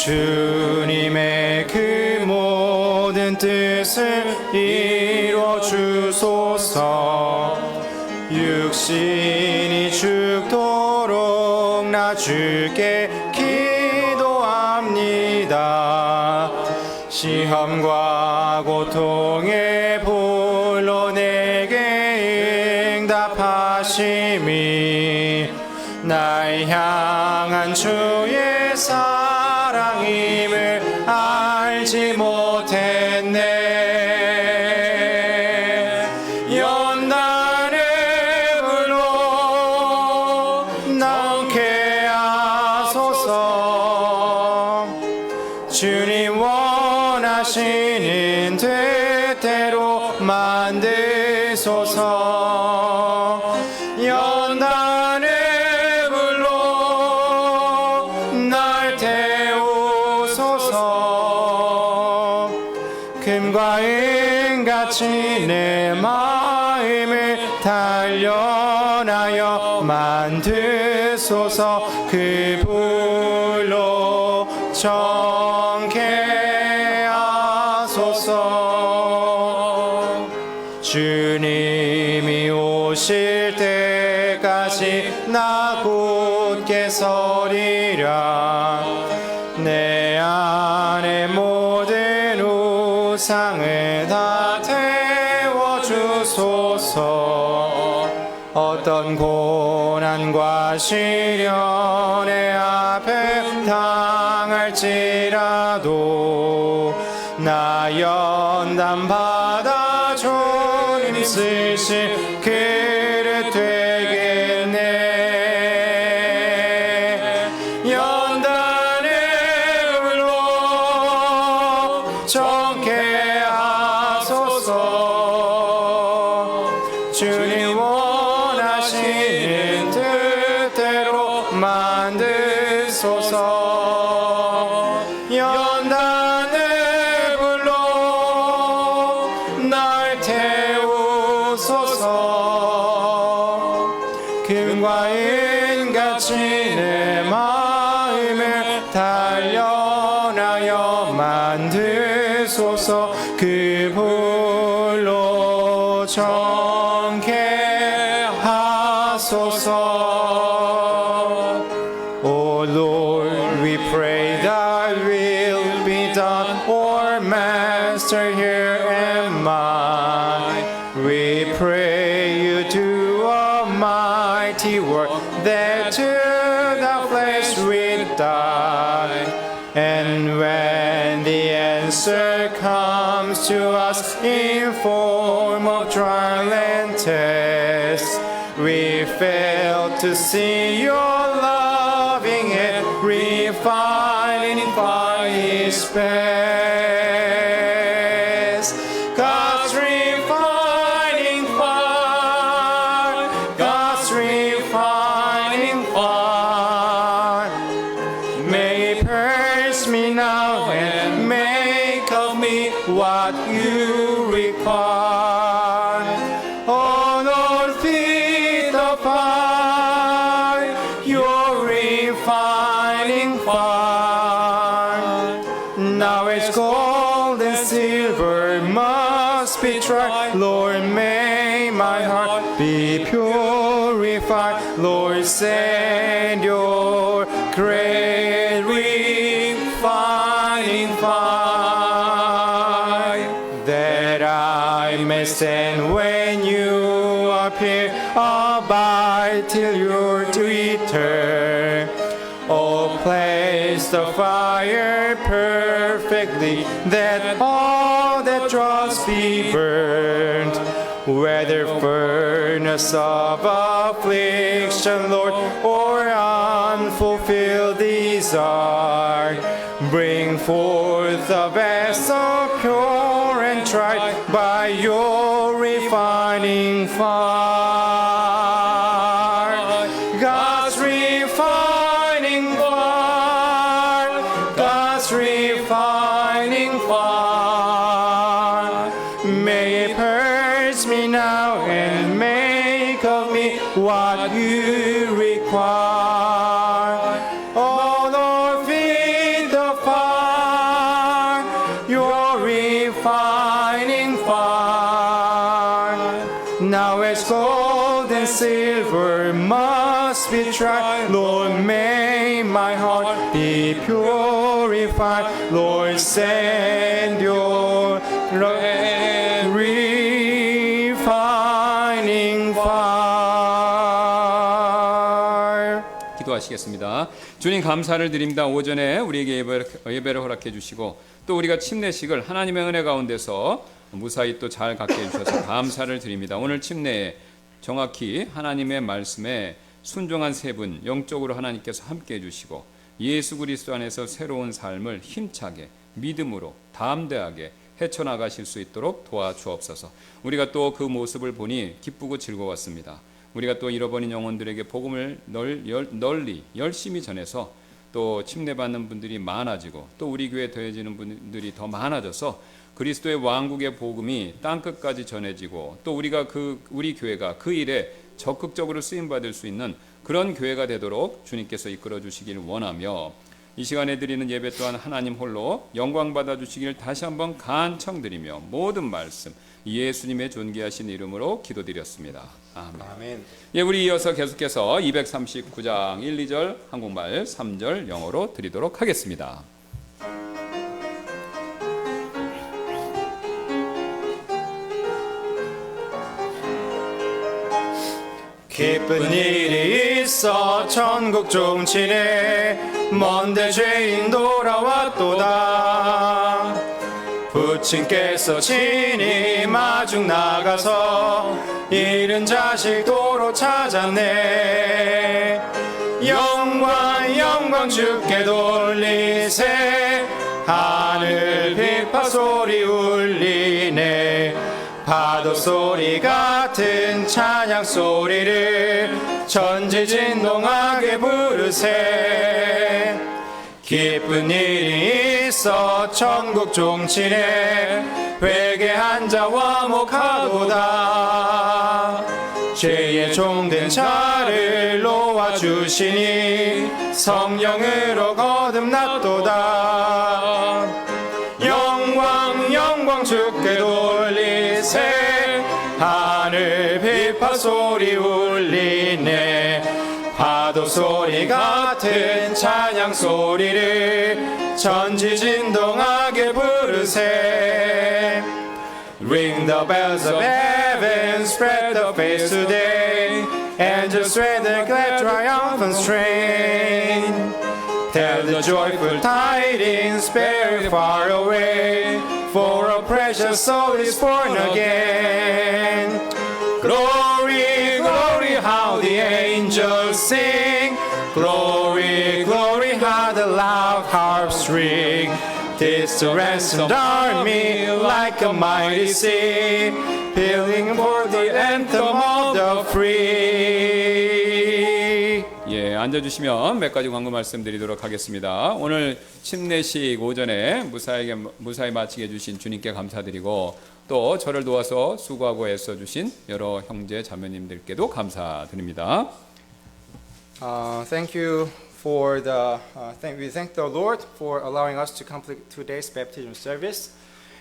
주님의 그 모든 뜻을 이루어 주소서. 육신이 죽도록 나 주께 기도합니다. 시험과 고통의 불로 내게 응답하심이 날 향한 주의 사랑임을 알지 못했네. 연단의 불로 나오게 하소서. 주님 원하시는 뜻대로 만드소서. 연단의 불로 날 태우소서. 금과 은같이 내 마음을 단련하여 만드소서. 그 불로 정케 하소서. 주님이 오실 때까지 나 굳게 서리라. 내 안에 모든 우상을 다 태워주소서. 어떤 고난과 시련의 앞에 당할지라도 나 연단 받아 주님 쓰실 그릇 되겠네. 연단의 불로 정케 하소서. 주님 원하시는 뜻대로 만드소서. 연단의 불로 날 태우소서. 금과 은같이 내 마음을 단련하여 만드소서. 그 불로 정케 하소서. O Lord, we pray thy will be done. Or Master, here am I. We pray you do a mighty work, that to the flesh we die. And when the answer comes to us in form of trial and test, we fail to see your loving hand refining by His best. God's refining fire, God's refining fire, may it purge me now and make of me what you require. Oh Lord, feed the fire, your refining fire. Now it's gold and silver must be tried. Lord, may my heart be purified. Lord, send your great refining fire, that I may stand when you appear, abide till you return. Oh, place the fire perfectly, that all that dross be burned. Whether furnace of affliction, Lord, or unfulfilled desire, bring forth a vessel pure and tried by your refining fire. God's refining fire, God's refining fire, may it purge me now and make of me what you require. Oh Lord, feed the fire, Now as gold and silver must be tried, Lord, may my heart be purified. Lord, send your refining fire. 기도하시겠습니다. 주님 감사를 드립니다. 오전에 우리에게 예배를 허락해 주시고 또 우리가 침례식을 하나님의 은혜 가운데서 무사히 또 잘 갖게 해주셔서 감사를 드립니다. 오늘 침례에 정확히 하나님의 말씀에 순종한 세 분 영적으로 하나님께서 함께 해주시고 예수 그리스도 안에서 새로운 삶을 힘차게 믿음으로 담대하게 헤쳐나가실 수 있도록 도와주옵소서. 우리가 또 그 모습을 보니 기쁘고 즐거웠습니다. 우리가 또 잃어버린 영혼들에게 복음을 널리 열심히 전해서 또 침례받는 분들이 많아지고 또 우리 교회에 더해지는 분들이 더 많아져서 그리스도의 왕국의 복음이 땅끝까지 전해지고 또 우리 교회가 그 일에 적극적으로 쓰임 받을 수 있는 그런 교회가 되도록 주님께서 이끌어 주시길 원하며 이 시간에 드리는 예배 또한 하나님 홀로 영광 받아 주시길 다시 한번 간청드리며 모든 말씀 예수님의 존귀하신 이름으로 기도드렸습니다. 아멘. 예, 우리 이어서 계속해서 239장 1, 2절 한국말, 3절 영어로 드리도록 하겠습니다. 기쁜 일이 있어 천국 종치네 먼데 죄인 돌아왔도다 부친께서 친히 마중 나가서 잃은 자식 도로 찾았네 영광 주께 돌리세 하늘 비파 소리 울리네 파도 소리 같은 찬양 소리를 전지진동하게 부르세 기쁜 일이 있어 천국 종치네 회개한 자와 목하도다 죄의 종된 자를 놓아주시니 성령으로 거듭났도다 영광 주께 돌리세 하늘 비파 소리 울리네 파도 소리 같은 찬양 소리를 전지진동하게 부르세 Ring the bells of heaven, spread the faith today Angels sway the glad triumphant strain Tell the joyful tidings, spare far away For a precious soul is born again Glory, glory, how the angels sing Glory, glory, how the loud harps ring Tis the ransomed army like a mighty sea Pealing for the anthem of the free 예, 앉아주시면 몇 가지 광고 말씀드리도록 하겠습니다. 오늘 침례식 오전에 무사히 마치게 해주신 주님께 감사드리고 또 저를 도와서 수고하고 애써주신 여러 형제 자매님들께도 감사드립니다. Thank you for we thank the Lord for allowing us to complete today's baptism service,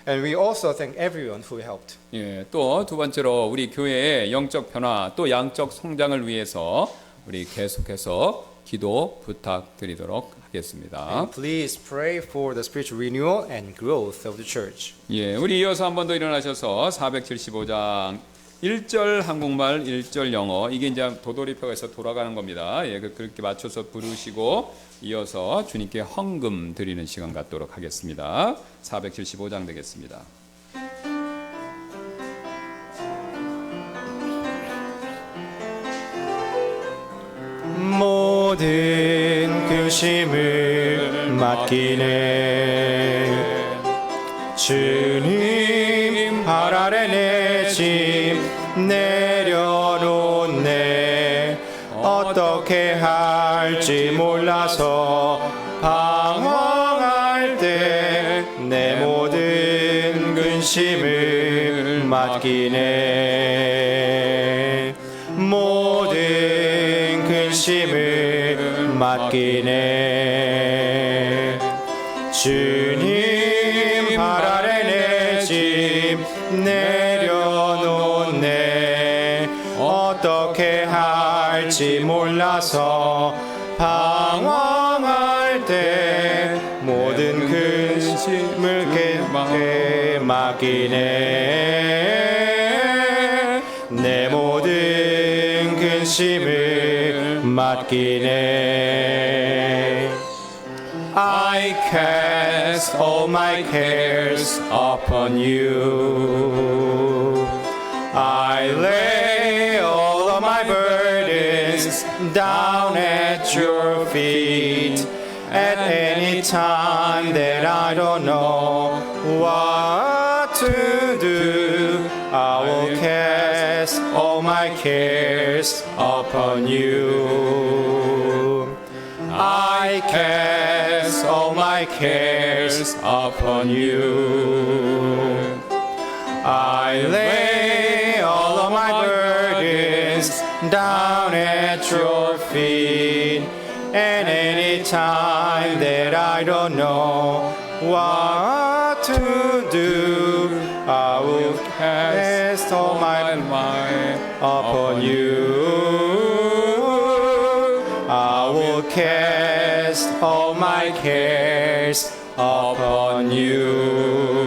and we also thank everyone who helped. 예, 또 두 번째로 우리 교회의 영적 변화 또 양적 성장을 위해서 우리 계속해서 기도 부탁드리도록 하겠습니다. And please pray for the spiritual renewal and growth of the church. 예, 우리 이어서 한 번 더 일어나셔서 475장 1절 한국말 1절 영어 이게 이제 도돌이표에서 돌아가는 겁니다. 예, 그렇게 맞춰서 부르시고 이어서 주님께 헌금 드리는 시간 갖도록 하겠습니다. 475장 되겠습니다. 모든 근심을 맡기네 주님 발 아래 내 짐 내려놓네 어떻게 할지 몰라서 방황할 때 내 모든 근심을 맡기네 모든 근심을 맡기네 주님 발 아래 내 짐 내려놓네 어떻게 할지 몰라서 방황할 때 모든 근심을 깨게 맡기네. 내 모든 근심을 맡기네. I cast all my cares upon you. I lay all of my burdens down at your feet. At any time that I don't know what to do, I will cast all my cares upon you. I cast all my cares upon you. I lay all of my burdens down at your feet. And any time that I don't know what to do, I will cast all my mind upon you. I will cast all my cares upon you.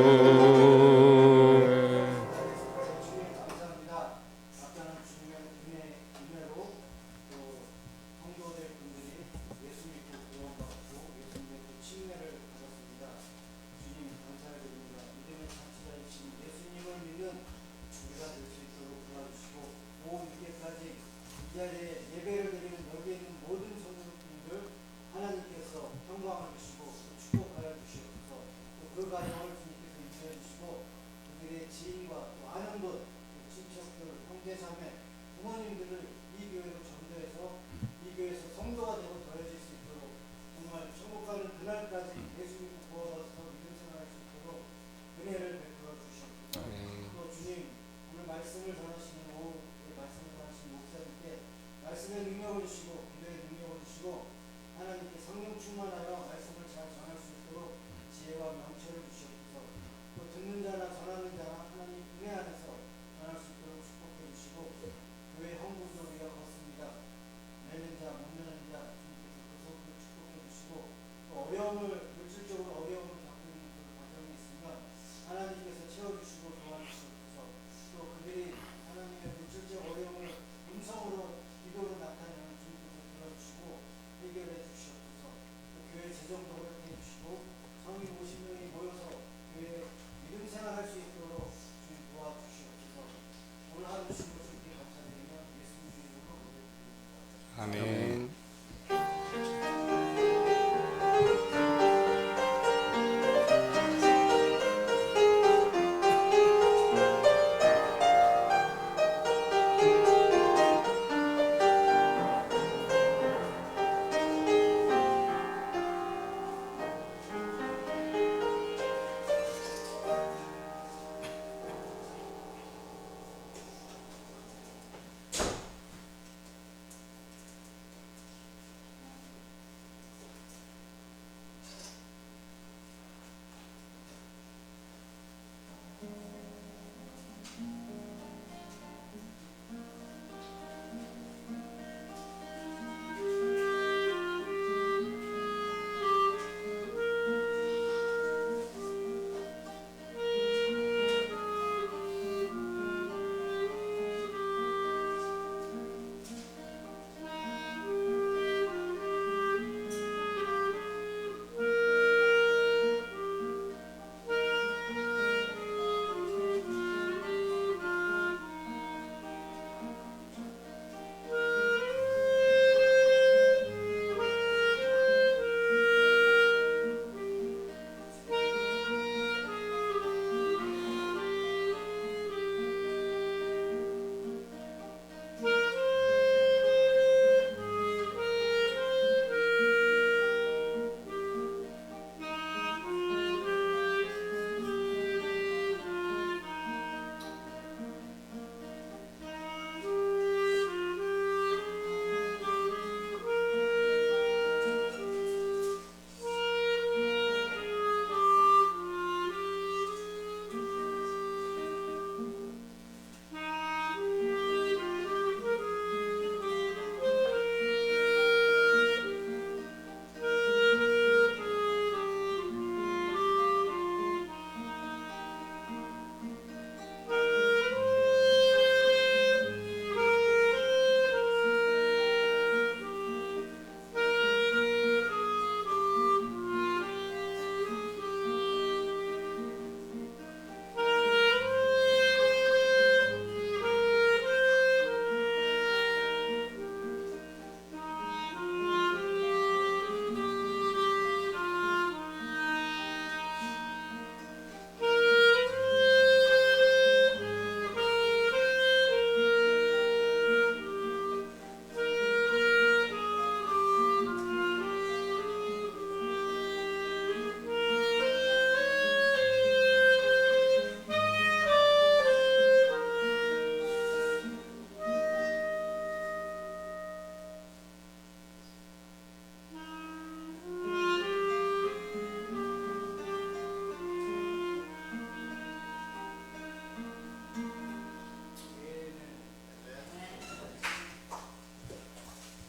아멘.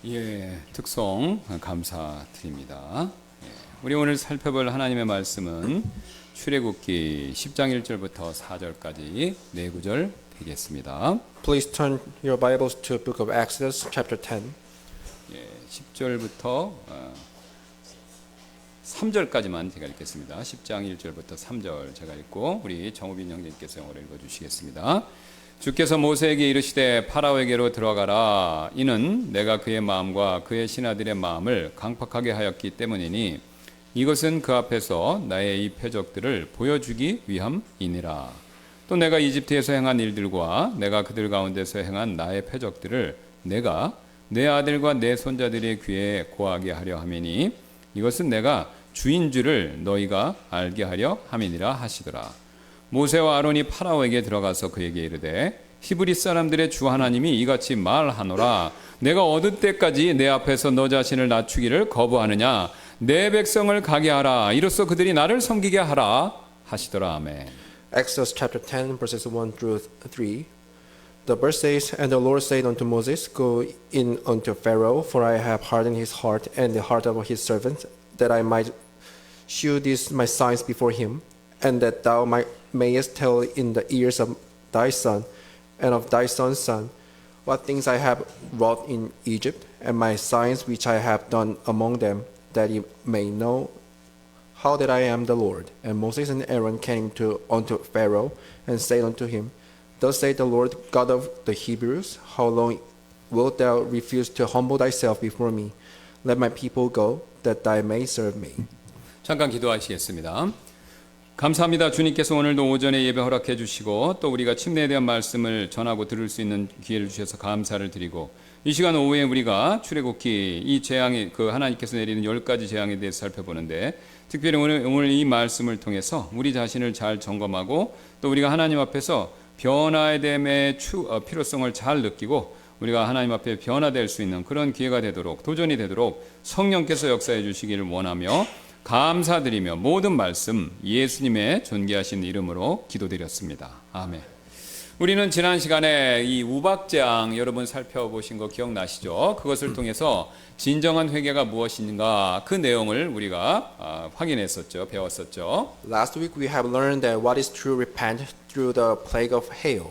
예, 특송 감사드립니다. 예, 우리 오늘 살펴볼 하나님의 말씀은 출애굽기 10장 1절부터 4절까지 네 구절 되겠습니다. Please turn your Bibles to the book of Exodus, chapter 10. 예, 10절부터 3절까지만 제가 읽겠습니다. 10장 1절부터 3절 제가 읽고 우리 정우빈 형제님께서 영어로 읽어주시겠습니다. 주께서 모세에게 이르시되 파라오에게로 들어가라. 이는 내가 그의 마음과 그의 신하들의 마음을 강팍하게 하였기 때문이니 이것은 그 앞에서 나의 이 표적들을 보여주기 위함이니라. 또 내가 이집트에서 행한 일들과 내가 그들 가운데서 행한 나의 표적들을 내가 내 아들과 내 손자들의 귀에 고하게 하려 함이니 이것은 내가 주인 줄을 너희가 알게 하려 함이니라 하시더라. 모세와 아론이 파라오에게 들어가서 그에게 이르되 히브리 사람들의 주 하나님이 이같이 말하노라. 내가 얻을 때까지 내 앞에서 너 자신을 낮추기를 거부하느냐. 내 백성을 가게 하라. 이로써 그들이 나를 섬기게 하라 하시더라. 아멘. Exodus chapter 10, verses 1 through 3. The verse says, And the Lord said unto Moses, Go in unto Pharaoh, for I have hardened his heart and the heart of his servants, that I might shew these my signs before him, and that thou mayest tell in the ears of thy son and of thy son's son what things I have wrought in Egypt, and my signs which I have done among them, that ye may know how that I am the Lord. And Moses and Aaron came unto Pharaoh, and said unto him, Thus saith the Lord God of the Hebrews, How long wilt thou refuse to humble thyself before me? Let my people go, that thou may serve me. 잠깐 기도하시겠습니다. 감사합니다. 주님께서 오늘도 오전에 예배 허락해 주시고 또 우리가 침례에 대한 말씀을 전하고 들을 수 있는 기회를 주셔서 감사를 드리고 이 시간 오후에 우리가 출애굽기 이 재앙의 그 하나님께서 내리는 10가지 재앙에 대해서 살펴보는데 특별히 오늘 이 말씀을 통해서 우리 자신을 잘 점검하고 또 우리가 하나님 앞에서 변화됨의 필요성을 잘 느끼고 우리가 하나님 앞에 변화될 수 있는 그런 기회가 되도록 도전이 되도록 성령께서 역사해 주시기를 원하며 감사드리며 모든 말씀 예수님의 존귀하신 이름으로 기도드렸습니다. 아멘. 우리는 지난 시간에 이 우박재앙 여러분 살펴보신 거 기억나시죠? 그것을 통해서 진정한 회개가 무엇인가 그 내용을 우리가 확인했었죠. 배웠었죠. Last week we have learned that what is true repent through the plague of hail.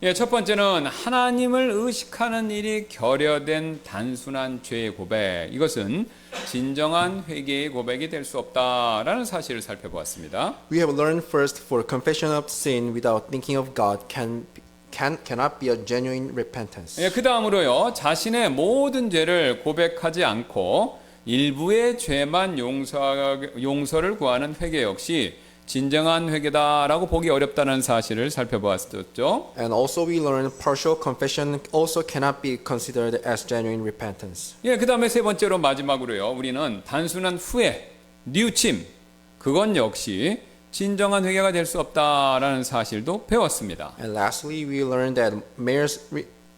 예, 첫 번째는 하나님을 의식하는 일이 결여된 단순한 죄의 고백. 이것은 진정한 회개의 고백이 될 수 없다라는 사실을 살펴보았습니다. We have learned first for confession of sin without thinking of God cannot be a genuine repentance. 예, 그 다음으로요, 자신의 모든 죄를 고백하지 않고 일부의 죄만 용서를 구하는 회개 역시 진정한 회개다라고 보기 어렵다는 사실을 살펴보았었죠. And also we learned partial confession also cannot be considered as genuine repentance. 예, 그 다음에 세 번째로 마지막으로요, 우리는 단순한 후회, 뉘우침, 그건 역시 진정한 회개가 될 수 없다라는 사실도 배웠습니다. And lastly, we learned that mere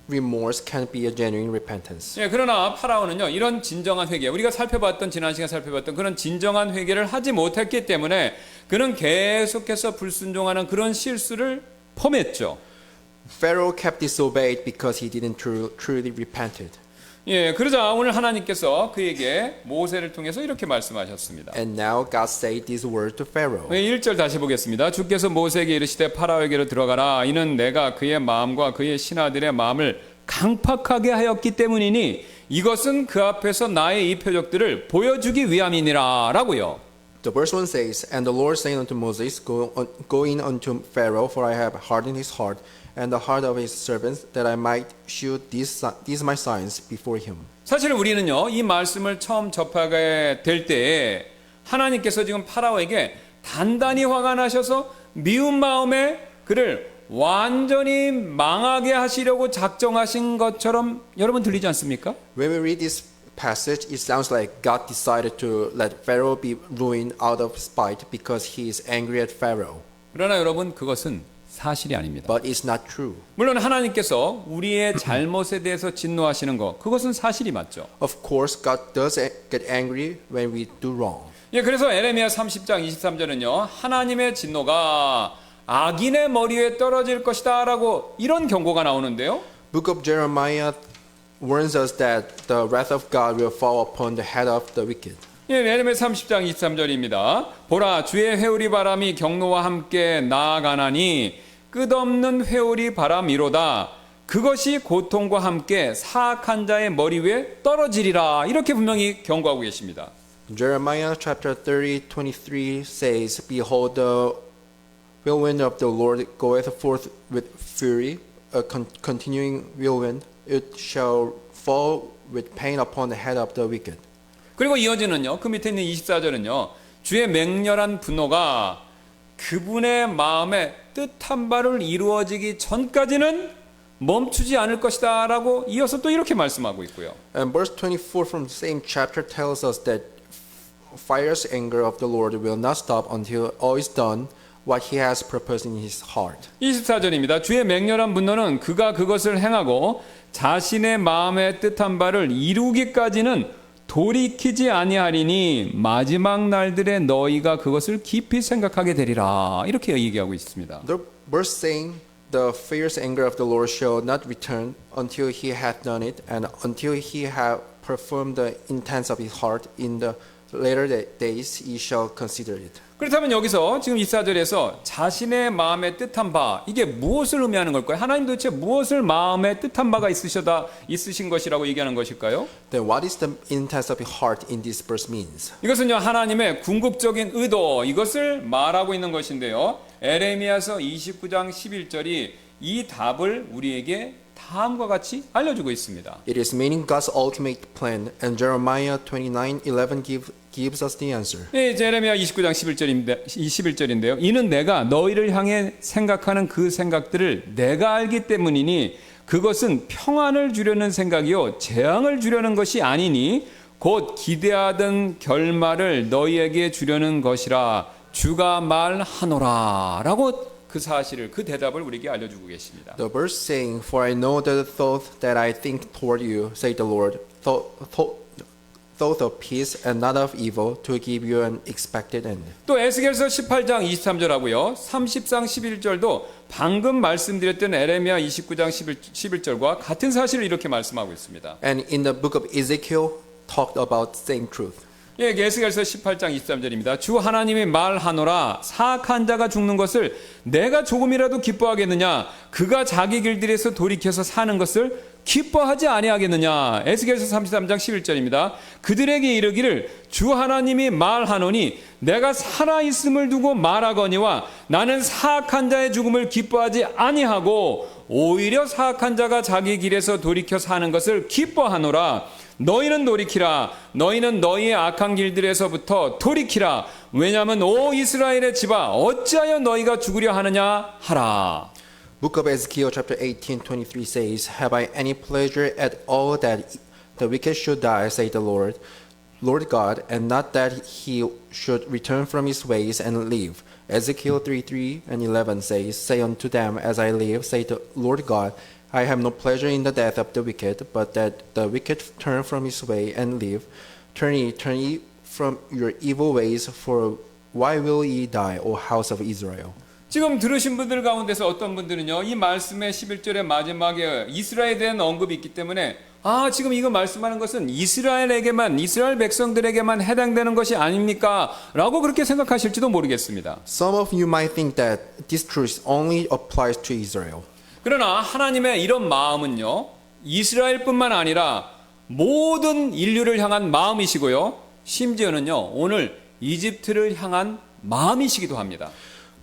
remorse can't be a genuine repentance. 예, 그러나 파라오는요, 이런 진정한 회개, 우리가 지난 시간 살펴봤던 그런 진정한 회개를 하지 못했기 때문에 그는 계속해서 불순종하는 그런 실수를 범했죠. Pharaoh kept disobeyed because he didn't truly repented. 예, 그러자 오늘 하나님께서 그에게 모세를 통해서 이렇게 말씀하셨습니다. And now God said this word to Pharaoh. 1절 다시 보겠습니다. 주께서 모세에게 이르시되 파라오에게로 들어가라. 이는 내가 그의 마음과 그의 신하들의 마음을 강팍하게 하였기 때문이니 이것은 그 앞에서 나의 이 표적들을 보여주기 위함이니라 라고요. The verse 1 says, And the Lord said unto Moses, Go in unto Pharaoh, for I have hardened his heart, and the heart of his servants, that I might shew these my signs before him. 사실 우리는요, 이 말씀을 처음 접하게 될 때에 하나님께서 지금 파라오에게 단단히 화가 나셔서 미운 마음에 그를 완전히 망하게 하시려고 작정하신 것처럼 여러분 들리지 않습니까? When we read this passage, it sounds like God decided to let Pharaoh be ruined out of spite because he is angry at Pharaoh. 그러나 여러분 그것은 사실이 아닙니다. But it's not true. 물론 하나님께서 우리의 잘못에 대해서 진노하시는 것, 그것은 사실이 맞죠. Of course, God does get angry when we do wrong. 예, 그래서 에레미야 30장 23절은요, 하나님의 진노가 악인의 머리 위에 떨어질 것이다라고 이런 경고가 나오는데요. Book of Jeremiah warns us that the wrath of God will fall upon the head of the wicked. 예, 예레미야 30장 23절입니다. 보라, 주의 회오리 바람이 경노와 함께 나아가나니 끝없는 회오리 바람이로다. 그것이 고통과 함께 사악한 자의 머리 위에 떨어지리라. 이렇게 분명히 경고하고 계십니다. Jeremiah chapter 30:23 says, "Behold, the whirlwind of the Lord goeth forth with fury, a continuing whirlwind. It shall fall with pain upon the head of the wicked." 그리고 이어지는요. 그 밑에 있는 24절은요. 주의 맹렬한 분노가 그분의 마음에 뜻한 바를 이루어지기 전까지는 멈추지 않을 것이다 라고 이어서 또 이렇게 말씀하고 있고요. And verse 24 from the same chapter tells us that fierce anger of the Lord will not stop until all is done what he has purposed in his heart. 24절입니다. 주의 맹렬한 분노는 그가 그것을 행하고 자신의 마음에 뜻한 바를 이루기까지는 돌이키지 아니하리니 마지막 날들에 너희가 그것을 깊이 생각하게 되리라. 이렇게 얘기하고 있습니다. The verse saying, "The fierce anger of the Lord shall not return until he hath done it, and until he have performed the intents of his heart in the later days he shall consider it." 그렇다면 여기서 지금 24절에서 자신의 마음에 뜻한 바, 이게 무엇을 의미하는 걸까요? 하나님 도대체 무엇을 마음에 뜻한 바가 있으신 것이라고 얘기하는 것일까요? Then what is the intents of his heart in this verse means? 이것은요, 하나님의 궁극적인 의도, 이것을 말하고 있는 것인데요. 에레미야서 29장 11절이 이 답을 우리에게 다음과 같이 알려주고 있습니다. It is meaning God's ultimate plan, and Jeremiah 29:11 gives us the answer. 네, 제레미야 29장 11절인데요. 이는 내가 너희를 향해 생각하는 그 생각들을 내가 알기 때문이니 그것은 평안을 주려는 생각이요 재앙을 주려는 것이 아니니 곧 기대하던 결말을 너희에게 주려는 것이라 주가 말하노라 라고 그 사실을, 그 대답을 우리에게 알려주고 계십니다. The verse saying, "For I know the thought that I think toward you, say the Lord, thought of peace and not of evil, to give you an expected end." 또 에스겔서 18장 23절하고요. 30장 11절도 방금 말씀드렸던 에레미야 29장 11절과 같은 사실을 이렇게 말씀하고 있습니다. And in the book of Ezekiel talked about same truth. 예, 에스겔서 18장 23절입니다. 주 하나님이 말하노라 사악한 자가 죽는 것을 내가 조금이라도 기뻐하겠느냐 그가 자기 길들에서 돌이켜서 사는 것을 기뻐하지 아니하겠느냐. 에스겔서 33장 11절입니다. 그들에게 이르기를 주 하나님이 말하노니 내가 살아있음을 두고 말하거니와 나는 사악한 자의 죽음을 기뻐하지 아니하고 오히려 사악한 자가 자기 길에서 돌이켜 사는 것을 기뻐하노라. 너희는 돌이키라. 너희는 너희의 악한 길들에서부터 돌이키라. 왜냐하면 오 이스라엘의 집아 어찌하여 너희가 죽으려 하느냐 하라. Book of Ezekiel chapter 18:23 says, "Have I any pleasure at all that the wicked should die, say the Lord God, and not that he should return from his ways and live?" Ezekiel 3:3-11 says, "Say unto them, as I live, say the Lord God, I have no pleasure in the death of the wicked, but that the wicked turn from his way and live. Turn ye from your evil ways, for why will ye die, O house of Israel?" 지금 들으신 분들 가운데서 어떤 분들은요, 이 말씀의 11절의 마지막에 이스라엘에 대한 언급이 있기 때문에 지금 이거 말씀하는 것은 이스라엘에게만, 이스라엘 백성들에게만 해당되는 것이 아닙니까? 라고 그렇게 생각하실지도 모르겠습니다. Some of you might think that this truth only applies to Israel. 그러나 하나님의 이런 마음은요, 이스라엘뿐만 아니라 모든 인류를 향한 마음이시고요, 심지어는요, 오늘 이집트를 향한 마음이시기도 합니다.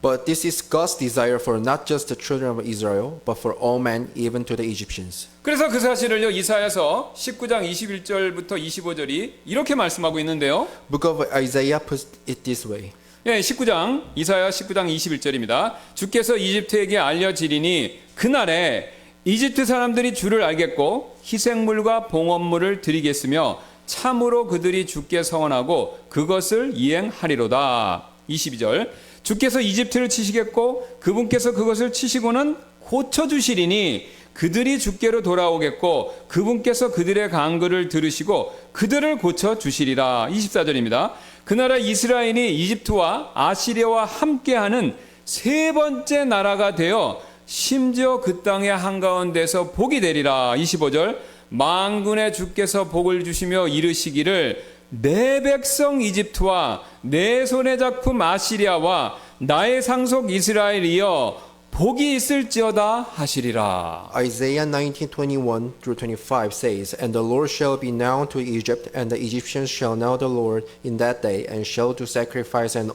But this is God's desire for not just the children of Israel, but for all men, even to the Egyptians. 그래서 그 사실을요, 이사야서 19장 21절부터 25절이 이렇게 말씀하고 있는데요. Book of Isaiah puts it this way. 예, 이사야 19장 21절입니다. 주께서 이집트에게 알려지리니 그날에 이집트 사람들이 주를 알겠고 희생물과 봉헌물을 드리겠으며 참으로 그들이 주께 서원하고 그것을 이행하리로다. 22절. 주께서 이집트를 치시겠고 그분께서 그것을 치시고는 고쳐주시리니 그들이 주께로 돌아오겠고 그분께서 그들의 간구를 들으시고 그들을 고쳐주시리라. 24절입니다. 그 나라 이스라엘이 이집트와 아시리아와 함께하는 세 번째 나라가 되어 심지어 그 땅의 한가운데서 복이 되리라. 25절. 만군의 주께서 복을 주시며 이르시기를 내 백성 이집트와 내 손의 작품 아시리아와 나의 상속 이스라엘이여 복이 있을지어다 하시리라. Isaiah 19:21 through 25 says, And the Lord shall be known to Egypt, and the Egyptians shall know the Lord in that day, and shall do sacrifice and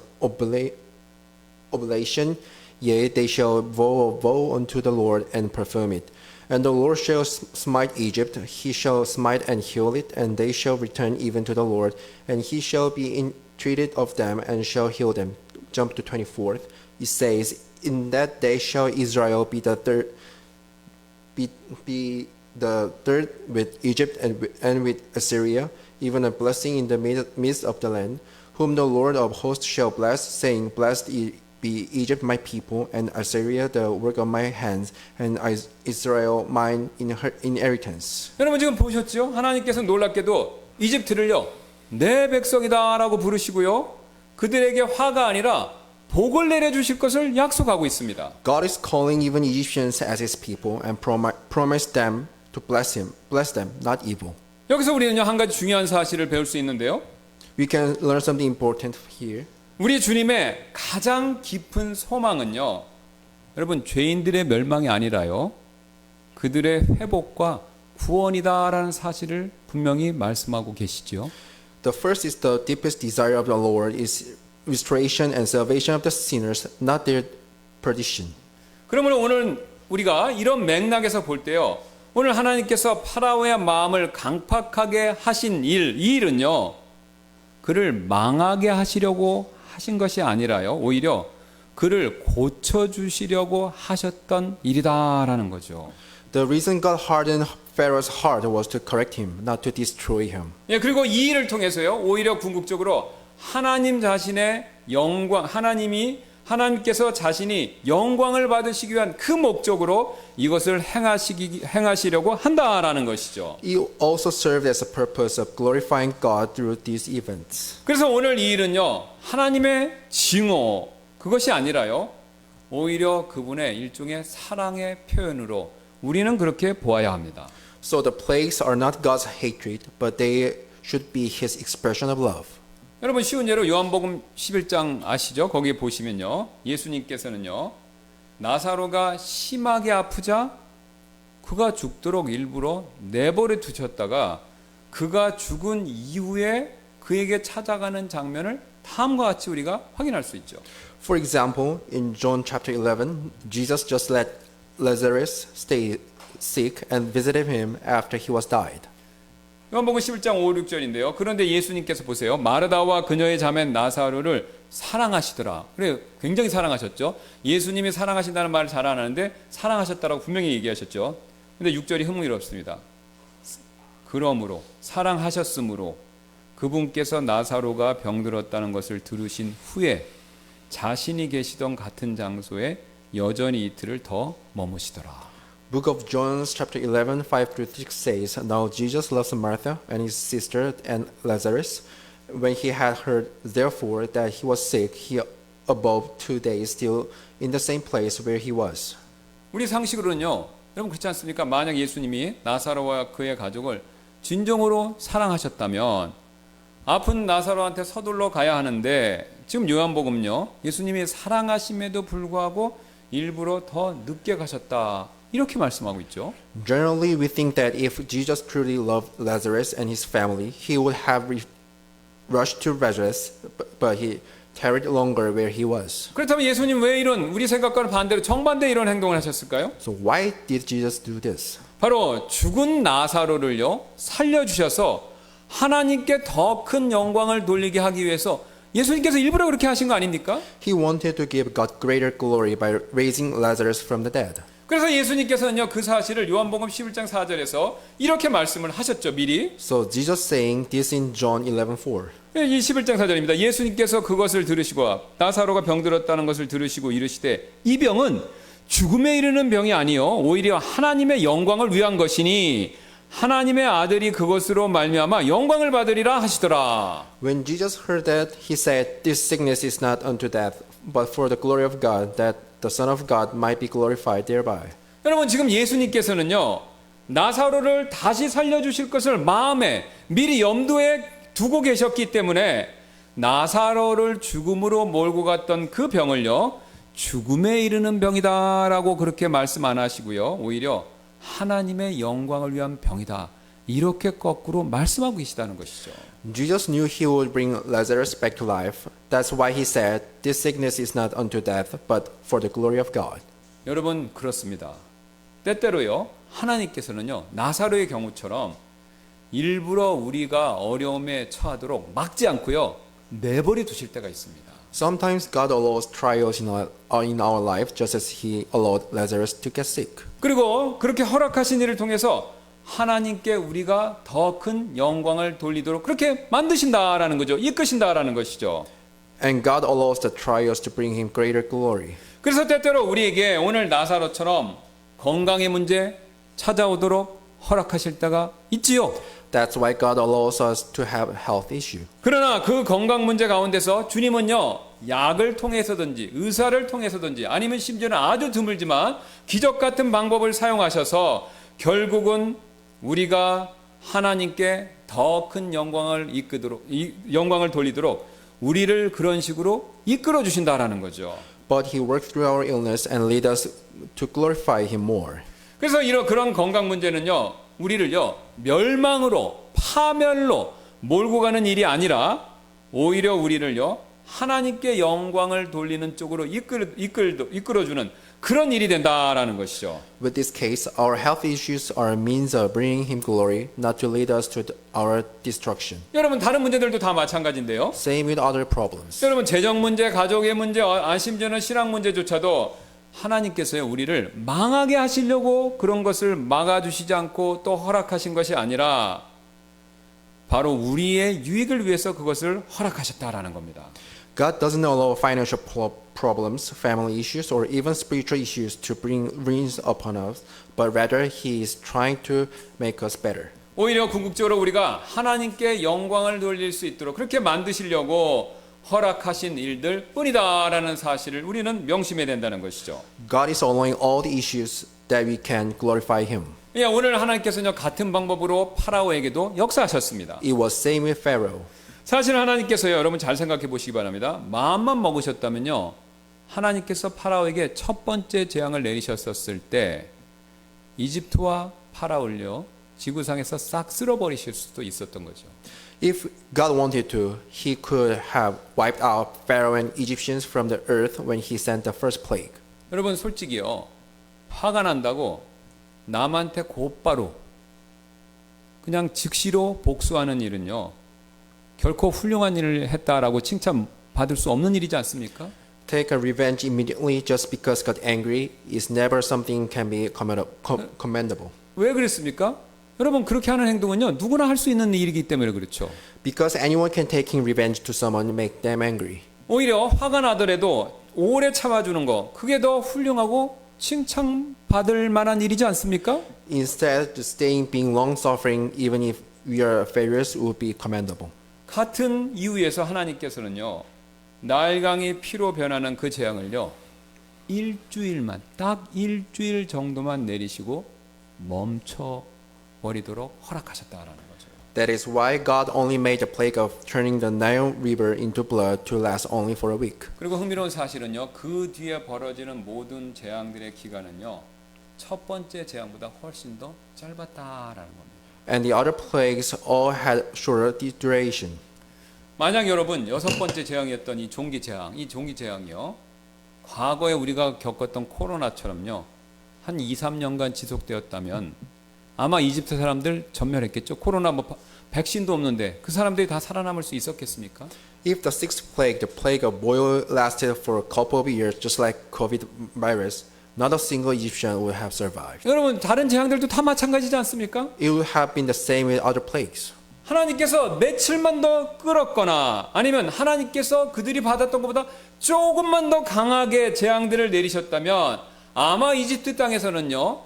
oblation, yea, they shall vow a vow unto the Lord and perform it. And the Lord shall smite Egypt, he shall smite and heal it, and they shall return even to the Lord, and he shall be entreated of them, and shall heal them. Jump to 24th. It says, In that day shall Israel be the third, be the third with Egypt and with Assyria, even a blessing in the midst of the land, whom the Lord of hosts shall bless, saying, Blessed be Egypt my people, and Assyria the work of my hands, and Israel mine inheritance. 여러분 지금 보셨죠? 하나님께서 놀랍게도 이집트를요 내 백성이다라고 부르시고요 그들에게 화가 아니라 복을 내려주실 것을 약속하고 있습니다. God is calling even Egyptians as His people and promised them to bless them, not evil. 여기서 우리는요 한 가지 중요한 사실을 배울 수 있는데요. We can learn something important here. 우리 주님의 가장 깊은 소망은요. 여러분 죄인들의 멸망이 아니라요. 그들의 회복과 구원이다라는 사실을 분명히 말씀하고 계시죠. The first is the deepest desire of the Lord is restoration and salvation of the sinners, not their perdition. 그러므로 오늘 우리가 이런 맥락에서 볼 때요. 오늘 하나님께서 파라오의 마음을 강팍하게 하신 이 일은요. 그를 망하게 하시려고 하신 것이 아니라요. 오히려 그를 고쳐주시려고 하셨던 일이다라는 거죠. The reason God hardened Pharaoh's heart was to correct him, not to destroy him. 예, 그리고 이 일을 통해서요. 오히려 궁극적으로 하나님 자신의 영광, 하나님께서 자신이 영광을 받으시기 위한 그 목적으로 이것을 행하시려고 한다라는 것이죠. It also served as a purpose of glorifying God through these events. 그래서 오늘 이 일은요. 하나님의 징후 그것이 아니라요. 오히려 그분의 일종의 사랑의 표현으로 우리는 그렇게 보아야 합니다. So the plagues are not God's hatred, but they should be His expression of love. 여러분 쉬운 예로 요한복음 11장 아시죠? 거기 보시면요. 예수님께서는요. 나사로가 심하게 아프자 그가 죽도록 일부러 내버려 두셨다가 그가 죽은 이후에 그에게 찾아가는 장면을 다음과 같이 우리가 확인할 수 있죠. For example, in John chapter 11, Jesus just let Lazarus stay sick and visited him after he was died. 요한복음 11장 5, 6절인데요. 그런데 예수님께서 보세요. 마르다와 그녀의 자매 나사로를 사랑하시더라. 그래 굉장히 사랑하셨죠. 예수님이 사랑하신다는 말을 잘 안 하는데 사랑하셨다라고 분명히 얘기하셨죠. 근데 6절이 흥미롭습니다. 그러므로 사랑하셨으므로 그분께서 나사로가 병들었다는 것을 들으신 후에 자신이 계시던 같은 장소에 여전히 이틀을 더 머무시더라. Book of John chapter 11, 5 through 6 says, Now Jesus loves Martha and his sister and Lazarus. When he had heard, therefore, that he was sick, he abode 2 days still in the same place where he was. 우리 상식으로는요. 여러분 그렇지 않습니까? 만약 예수님이 나사로와 그의 가족을 진정으로 사랑하셨다면 아픈 나사로한테 서둘러 가야 하는데 지금 요한복음요. 예수님이 사랑하심에도 불구하고 일부러 더 늦게 가셨다. 이렇게 말씀하고 있죠. Generally, we think that if Jesus truly loved Lazarus and his family, he would have rushed to Lazarus, but he tarried longer where he was. 그렇다면 예수님 왜 이런 우리 생각과는 반대로 정반대 이런 행동을 하셨을까요? So why did Jesus do this? 바로 죽은 나사로를요 살려주셔서 하나님께 더 큰 영광을 돌리게 하기 위해서 예수님께서 일부러 그렇게 하신 거 아닙니까? He wanted to give God greater glory by raising Lazarus from the dead. 그래서 예수님께서는요 그 사실을 요한복음 11장 4절에서 이렇게 말씀을 하셨죠 미리. So Jesus saying this in John 11:4. 이 11장 4절입니다. 예수님께서 그것을 들으시고 나사로가 병들었다는 것을 들으시고 이르시되 이 병은 죽음에 이르는 병이 아니요 오히려 하나님의 영광을 위한 것이니 하나님의 아들이 그것으로 말미암아 영광을 받으리라 하시더라. When Jesus heard that, he said, This sickness is not unto death, but for the glory of God, that the Son of God might be glorified thereby. 여러분 지금 예수님께서는요 나사로를 다시 살려주실 것을 마음에 미리 염두에 두고 계셨기 때문에 나사로를 죽음으로 몰고 갔던 그 병을요, 죽음에 이르는 병이다라고 그렇게 말씀 안 하시고요, 오히려 하나님의 영광을 위한 병이다, 이렇게 거꾸로 말씀하고 계시다는 것이죠. Jesus knew he would bring Lazarus back to life. That's why he said, "This sickness is not unto death, but for the glory of God." 여러분, 그렇습니다. 때때로요, 하나님께서는요, 나사로의 경우처럼 일부러 우리가 어려움에 처하도록 막지 않고요, 내버려 두실 때가 있습니다. Sometimes God allows trials in our life, just as he allowed Lazarus to get sick. 그리고 그렇게 허락하신 일을 통해서 하나님께 우리가 더 큰 영광을 돌리도록 그렇게 만드신다라는 거죠. 이끄신다라는 것이죠. And God allows the trials to bring him greater glory. 그래서 때때로 우리에게 오늘 나사로처럼 건강의 문제 찾아오도록 허락하실 때가 있지요. That's why God allows us to have health issue. 그러나 그 건강 문제 가운데서 주님은요, 약을 통해서든지 의사를 통해서든지 아니면 심지어는 아주 드물지만 기적 같은 방법을 사용하셔서 결국은 우리가 하나님께 더 큰 영광을 영광을 돌리도록 우리를 그런 식으로 이끌어 주신다라는 거죠. But he worked through our illness and lead us to glorify him more. 그래서 그런 건강 문제는요, 우리를요, 멸망으로, 파멸로 몰고 가는 일이 아니라 오히려 우리를요, 하나님께 영광을 돌리는 쪽으로 이끌어주는 그런 일이 된다라는 것이죠. With this case, our health issues are a means of bringing him glory, not to lead us to our destruction. 여러분, 다른 문제들도 다 마찬가지인데요. Same with other problems. 여러분, 재정 문제, 가족의 문제, 심지어는 신앙 문제조차도 하나님께서요, 우리를 망하게 하시려고 그런 것을 막아주시지 않고 또 허락하신 것이 아니라 바로 우리의 유익을 위해서 그것을 허락하셨다라는 겁니다. God doesn't allow financial problems, family issues, or even spiritual issues to bring rains upon us, but rather He is trying to make us better. 오히려 궁극적으로 우리가 하나님께 영광을 돌릴 수 있도록 그렇게 만드시려고 허락하신 일들 뿐이다라는 사실을 우리는 명심해야 된다는 것이죠. God is allowing all the issues that we can glorify Him. 오늘 하나님께서는 같은 방법으로 파라오에게도 역사하셨습니다. It was same with Pharaoh. 사실 하나님께서요, 여러분 잘 생각해 보시기 바랍니다. 마음만 먹으셨다면요, 하나님께서 파라오에게 첫 번째 재앙을 내리셨었을 때 이집트와 파라오를요, 지구상에서 싹 쓸어버리실 수도 있었던 거죠. If God wanted to, He could have wiped out Pharaoh and Egyptians from the earth when He sent the first plague. 여러분 솔직히요, 화가 난다고 남한테 곧바로 그냥 즉시로 복수하는 일은요, 결코 훌륭한 일을 했다라고 칭찬받을 수 없는 일이지 않습니까? Take a revenge immediately just because got angry is never something can be commendable. 왜 그랬습니까? 여러분 그렇게 하는 행동은요, 누구나 할 수 있는 일이기 때문에 그렇죠. Because anyone can taking revenge to someone make them angry. 오히려 화가 나더라도 오래 참아주는 거, 그게 더 훌륭하고 칭찬받을 만한 일이지 않습니까? Instead, staying being long-suffering even if we are failures would be commendable. 같은 이유에서 하나님께서는요, 나일강이 피로 변하는 그 재앙을요, 일주일만, 딱 일주일 정도만 내리시고 멈춰 버리도록 허락하셨다라는 거죠. That is why God only made the plague of turning the Nile River into blood to last only for a week. 그리고 흥미로운 사실은요, 그 뒤에 벌어지는 모든 재앙들의 기간은요, 첫 번째 재앙보다 훨씬 더 짧았다라는 겁니다. And the other plagues all had shorter duration. 만약 여러분 여섯 번째 재앙이었던 이 종기 재앙이요, 과거에 우리가 겪었던 코로나처럼요, 한 2, 3년간 지속되었다면 아마 이집트 사람들 전멸했겠죠. 코로나 백신도 없는데 그 사람들이 다 살아남을 수 있었겠습니까? If the sixth plague, the plague of boil, lasted for a couple of years, just like COVID virus, not a single Egyptian would have survived. 여러분 다른 재앙들도 다 마찬가지지 않습니까? It would have been the same with other plagues. 하나님께서 며칠만 더 끌었거나 아니면 하나님께서 그들이 받았던 것보다 조금만 더 강하게 재앙들을 내리셨다면 아마 이집트 땅에서는요,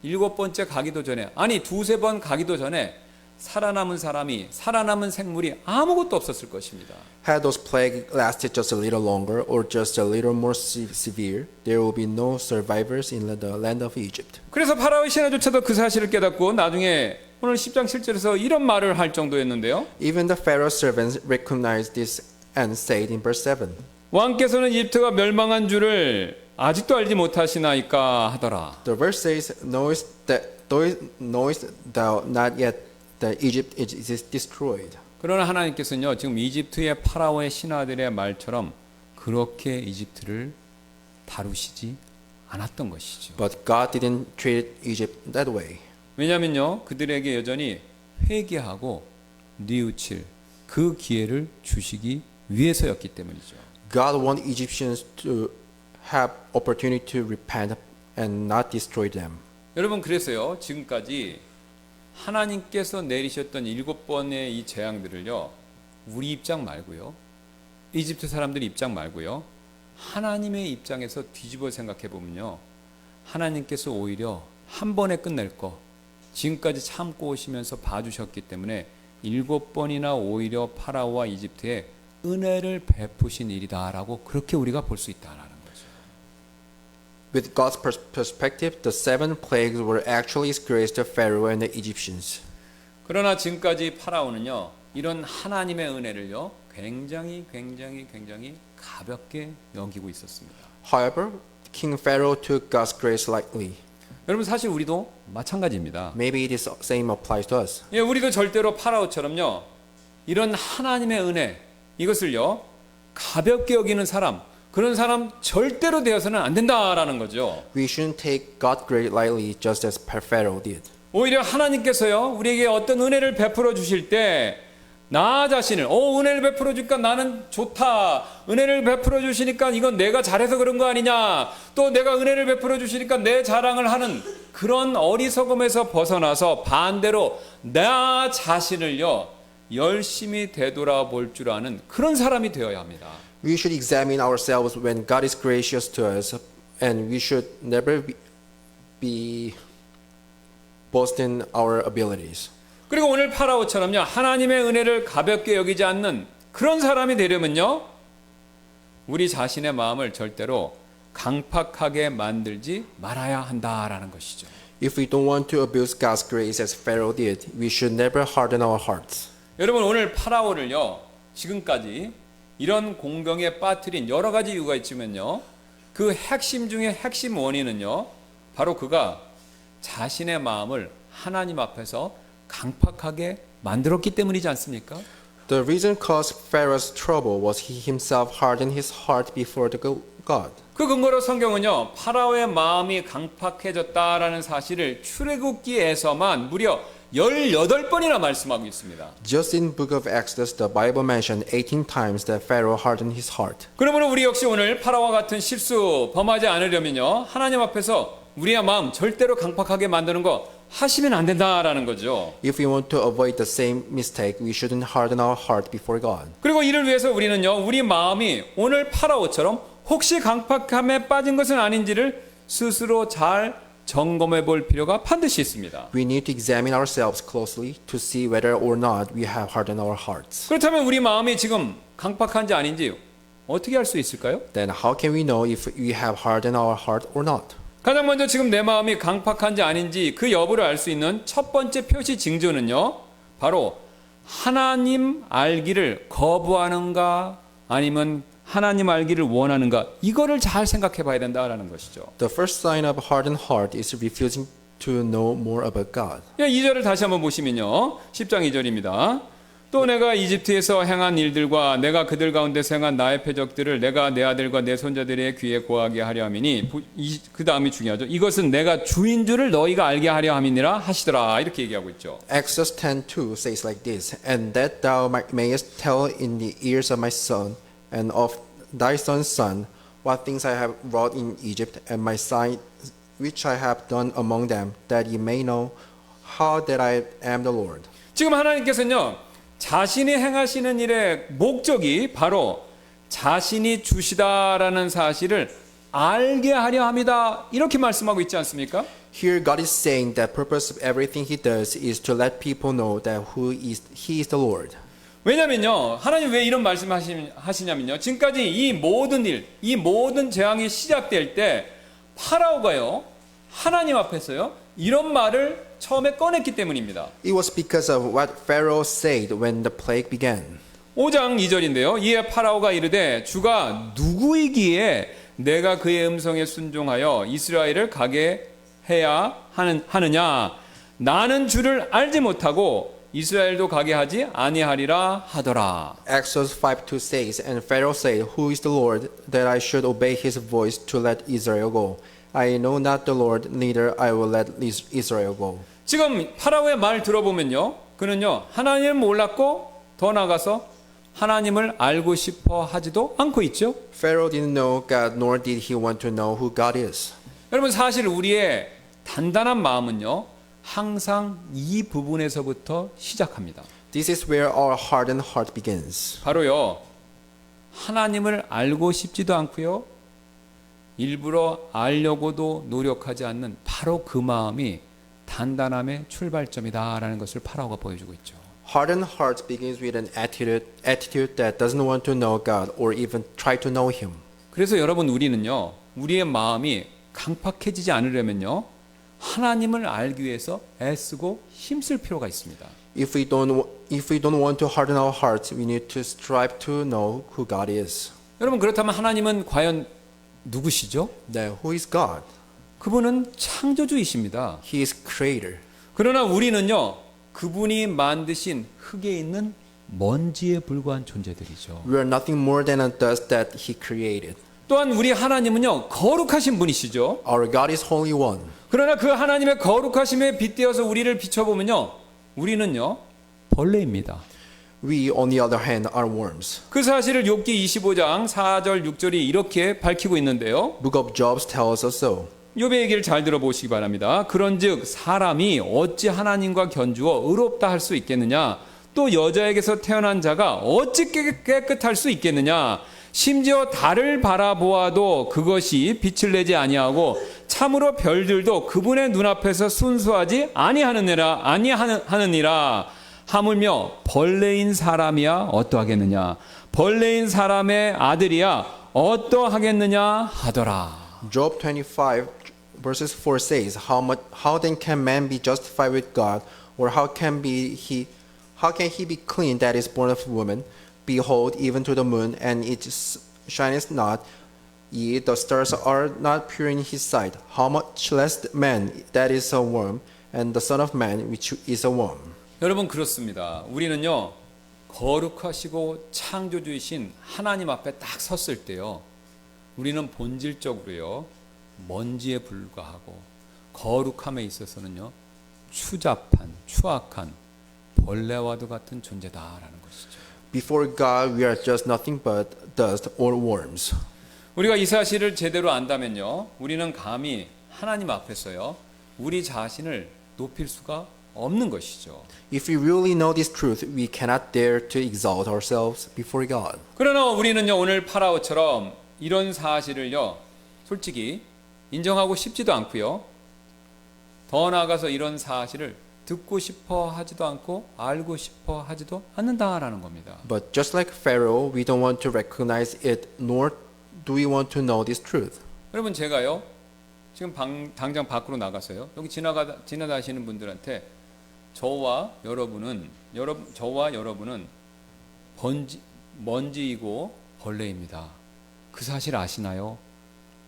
7번째 가기도 전에, 아니 두세 번 가기도 전에 살아남은 사람이 살아남은 생물이 아무것도 없었을 것입니다. Had those plagues lasted just a little longer or just a little more severe, there will be no survivors in the land of Egypt. 그래서 파라오의 신하조차도 그 사실을 깨닫고 나중에 오늘 10장 7절에서 이런 말을 할 정도였는데요. Even the Pharaoh's servants recognized this and said in verse 7, 왕께서는 이집트가 멸망한 줄을 아직도 알지 못하시나이까 하더라. The verse says, knowest thou not yet that Egypt is destroyed. 그러나 하나님께서는요, 지금 이집트의 파라오의 신하들의 말처럼 그렇게 이집트를 다루시지 않았던 것이죠. But God didn't treat Egypt that way. 왜냐하면요, 그들에게 여전히 회개하고 뉘우칠 그 기회를 주시기 위해서였기 때문이죠. God wanted Egyptians to have opportunity to repent and not destroy them. 여러분, 그래서요, 지금까지 하나님께서 내리셨던 7번의 이 재앙들을요, 우리 입장 말고요, 이집트 사람들 입장 말고요, 하나님의 입장에서 뒤집어 생각해 보면요, 하나님께서 오히려 한 번에 끝낼 거 지금까지 참고 오시면서 봐주셨기 때문에 7번이나 오히려 파라오와 이집트에 은혜를 베푸신 일이다라고 그렇게 우리가 볼 수 있다라는 거죠. With God's perspective, the 7 plagues were actually His grace to Pharaoh and the Egyptians. 그러나 지금까지 파라오는요, 이런 하나님의 은혜를요, 굉장히 가볍게 여기고 있었습니다. However, King Pharaoh took God's grace lightly. 여러분, 사실 우리도 마찬가지입니다. Maybe this same applies to us. 예, 우리도 절대로 파라오처럼요, 이런 하나님의 은혜 이것을요, 가볍게 여기는 사람, 그런 사람 절대로 되어서는 안 된다라는 거죠. We shouldn't take God's grace lightly just as Pharaoh did. 오히려 하나님께서요, 우리에게 어떤 은혜를 베풀어 주실 때 나 자신을 은혜를 베풀어 주니까 나는 좋다, 은혜를 베풀어 주시니까 이건 내가 잘해서 그런 거 아니냐, 또 내가 은혜를 베풀어 주시니까 내 자랑을 하는 그런 어리석음에서 벗어나서 반대로 나 자신을요, 열심히 되돌아볼 줄 아는 그런 사람이 되어야 합니다. We should examine ourselves when God is gracious to us, and we should never be boasting our abilities. 그리고 오늘 파라오처럼요, 하나님의 은혜를 가볍게 여기지 않는 그런 사람이 되려면요, 우리 자신의 마음을 절대로 강팍하게 만들지 말아야 한다라는 것이죠. If we don't want to abuse God's grace as Pharaoh did, we should never harden our hearts. 여러분, 오늘 파라오를요, 지금까지 이런 공경에 빠뜨린 여러 가지 이유가 있지만요, 그 핵심 중에 핵심 원인은요, 바로 그가 자신의 마음을 하나님 앞에서 강팍하게 만들었기 때문이지 않습니까? The reason caused Pharaoh's trouble was he himself hardened his heart before the God. 그 근거로 성경은요, 파라오의 마음이 강팍해졌다라는 사실을 출애굽기에서만 무려 18번이나 말씀하고 있습니다. Just in book of Exodus, the Bible mentioned 18 times that Pharaoh hardened his heart. 그러므로 우리 역시 오늘 파라오와 같은 실수 범하지 않으려면요, 하나님 앞에서 우리의 마음 절대로 강팍하게 만드는 거 하시면 안 된다라는 거죠. If we want to avoid the same mistake, we shouldn't harden our heart before God. 그리고 이를 위해서 우리는요, 우리 마음이 오늘 파라오처럼 혹시 강팍함에 빠진 것은 아닌지를 스스로 잘 점검해 볼 필요가 반드시 있습니다. We need to examine ourselves closely to see whether or not we have hardened our hearts. 그렇다면 우리 마음이 지금 강팍한지 아닌지 어떻게 알 수 있을까요? Then how can we know if we have hardened our heart or not? 가장 먼저 지금 내 마음이 강팍한지 아닌지 그 여부를 알 수 있는 첫 번째 표시 징조는요, 바로 하나님 알기를 거부하는가 아니면 하나님 알기를 원하는가, 이거를 잘 생각해 봐야 된다라는 것이죠. The first sign of hardened heart is refusing to know more about God. 2절을 다시 한번 보시면요, 10장 2절입니다. 또 내가 이집트에서 행한 일들과 내가 그들 가운데서 행한 나의 표적들을 내가 내 아들과 내 손자들의 귀에 고하게 하려 함이니, 그 다음이 중요하죠. 이것은 내가 주인 줄을 너희가 알게 하려 함이니라 하시더라, 이렇게 얘기하고 있죠. Exodus 10:2 says like this, And that thou mayest tell in the ears of my son and of thy son's son what things I have wrought in Egypt and my sign which I have done among them, that ye may know how that I am the Lord. 지금 하나님께서는요, 자신이 행하시는 일의 목적이 바로 자신이 주시다라는 사실을 알게 하려 합니다. 이렇게 말씀하고 있지 않습니까? Here God is saying that purpose of everything he does is to let people know that he is the Lord. 왜냐면요, 하나님 왜 이런 말씀 하시냐면요, 지금까지 이 모든 일, 이 모든 재앙이 시작될 때 파라오가요, 하나님 앞에서요, 이런 말을 처음에 꺼냈기 때문입니다. It was because of what Pharaoh said when the plague began. 5장 2절인데요. 이에 파라오가 이르되 주가 누구이기에 내가 그의 음성에 순종하여 이스라엘을 가게 해야 하느냐. 나는 주를 알지 못하고 이스라엘도 가게 하지 아니하리라 하더라. Exodus 5:2 says, And Pharaoh said, Who is the Lord, that I should obey his voice to let Israel go? I know not the Lord, neither I will let Israel go. 지금 파라오의 말 들어보면요, 그는요 하나님을 몰랐고 더 나아가서 하나님을 알고 싶어 하지도 않고 있죠. Pharaoh didn't know God, nor did he want to know who God is. 여러분, 사실 우리의 단단한 마음은요 항상 이 부분에서부터 시작합니다. This is where our hardened heart begins. 바로요, 하나님을 알고 싶지도 않고요, 일부러 알려고도 노력하지 않는 바로 그 마음이 단단함의 출발점이다라는 것을 파라오가 보여주고 있죠. Hardened heart begins with an attitude that doesn't want to know God or even try to know him. 그래서 여러분, 우리는요, 우리의 마음이 강팍해지지 않으려면요, 하나님을 알기 위해서 애쓰고 힘쓸 필요가 있습니다. If we don't want to harden our hearts, we need to strive to know who God is. 여러분, 그렇다면 하나님은 과연 누구시죠? Then who is God? 그분은 창조주이십니다. He is creator. 그러나 우리는요, 그분이 만드신 흙에 있는 먼지에 불과한 존재들이죠. We are nothing more than a dust that he created. 또한 우리 하나님은요, 거룩하신 분이시죠. Our God is Holy One. 그러나 그 하나님의 거룩하심에 빗대어서 우리를 비춰보면요, 우리는요, 벌레입니다. We, on the other hand, are worms. 그 사실을 욥기 25장 4절 6절이 이렇게 밝히고 있는데요. Book of Job tells us so. 욥의 얘기를 잘 들어보시기 바랍니다. 그런즉 사람이 어찌 하나님과 견주어 의롭다 할 수 있겠느냐? 또 여자에게서 태어난 자가 어찌 깨끗할 수 있겠느냐? 심지어 달을 바라보아도 그것이 빛을 내지 아니하고 참으로 별들도 그분의 눈앞에서 순수하지 아니하느니라 하물며 벌레인 사람이야 어떠하겠느냐? 벌레인 사람의 아들이야 어떠하겠느냐 하더라. Job 25 verses 4 says, How then can man be justified with God, or how can he be clean that is born of woman? Behold, even to the moon, and it shineth not, yea, the stars are not pure in his sight. How much less man that is a worm, and the son of man which is a worm. 여러분, 그렇습니다. 우리는요, 거룩하시고 창조주이신 하나님 앞에 딱 섰을 때요, 우리는 본질적으로요, 먼지에 불과하고 거룩함에 있어서는요, 추잡한, 추악한 벌레와도 같은 존재다라는 것이죠. Before God, we are just nothing but dust or worms. 우리가 이 사실을 제대로 안다면요, 우리는 감히 하나님 앞에서요, 우리 자신을 높일 수가 없는 것이죠. If we really know this truth, we cannot dare to exalt ourselves before God. 그러나 우리는요, 오늘 파라오처럼 이런 사실을요, 솔직히 인정하고 싶지도 않고요, 더 나아가서 이런 사실을 듣고 싶어 하지도 않고 알고 싶어 하지도 않는다라는 겁니다. But just like Pharaoh, we don't want to recognize it, nor do we want to know this truth. 여러분, 제가요, 지금 당장 밖으로 나가서요, 여기 지나다니시는 분들한테 저와 여러분은 먼지이고 벌레입니다. 그 사실 아시나요?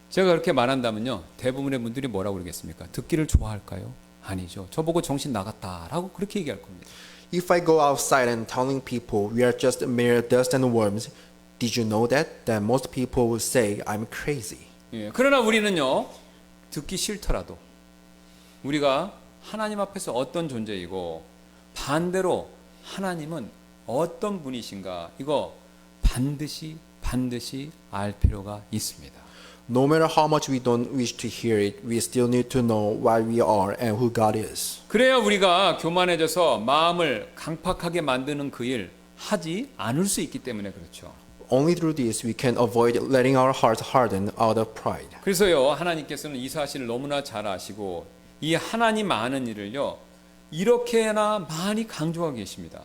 제가 그렇게 말한다면요, 대부분의 분들이 뭐라고 그러겠습니까? 듣기를 좋아할까요? 아니죠. 저보고 정신 나갔다라고 그렇게 얘기할 겁니다. If I go outside and telling people we are just mere dust and worms, did you know that? Then most people will say I'm crazy. 예, 그러나 우리는요, 듣기 싫더라도 우리가 하나님 앞에서 어떤 존재이고 반대로 하나님은 어떤 분이신가, 이거 반드시 알 필요가 있습니다. No matter how much we don't wish to hear it, we still need to know what we are and who God is. 그래야 우리가 교만해져서 마음을 강팍하게 만드는 그 일 하지 않을 수 있기 때문에 그렇죠. only through this we can avoid letting our hearts harden out of pride. 그래서요 하나님께서는 이 사실을 너무나 잘 아시고 이 하나님 아는 일을요 이렇게나 많이 강조하고 계십니다.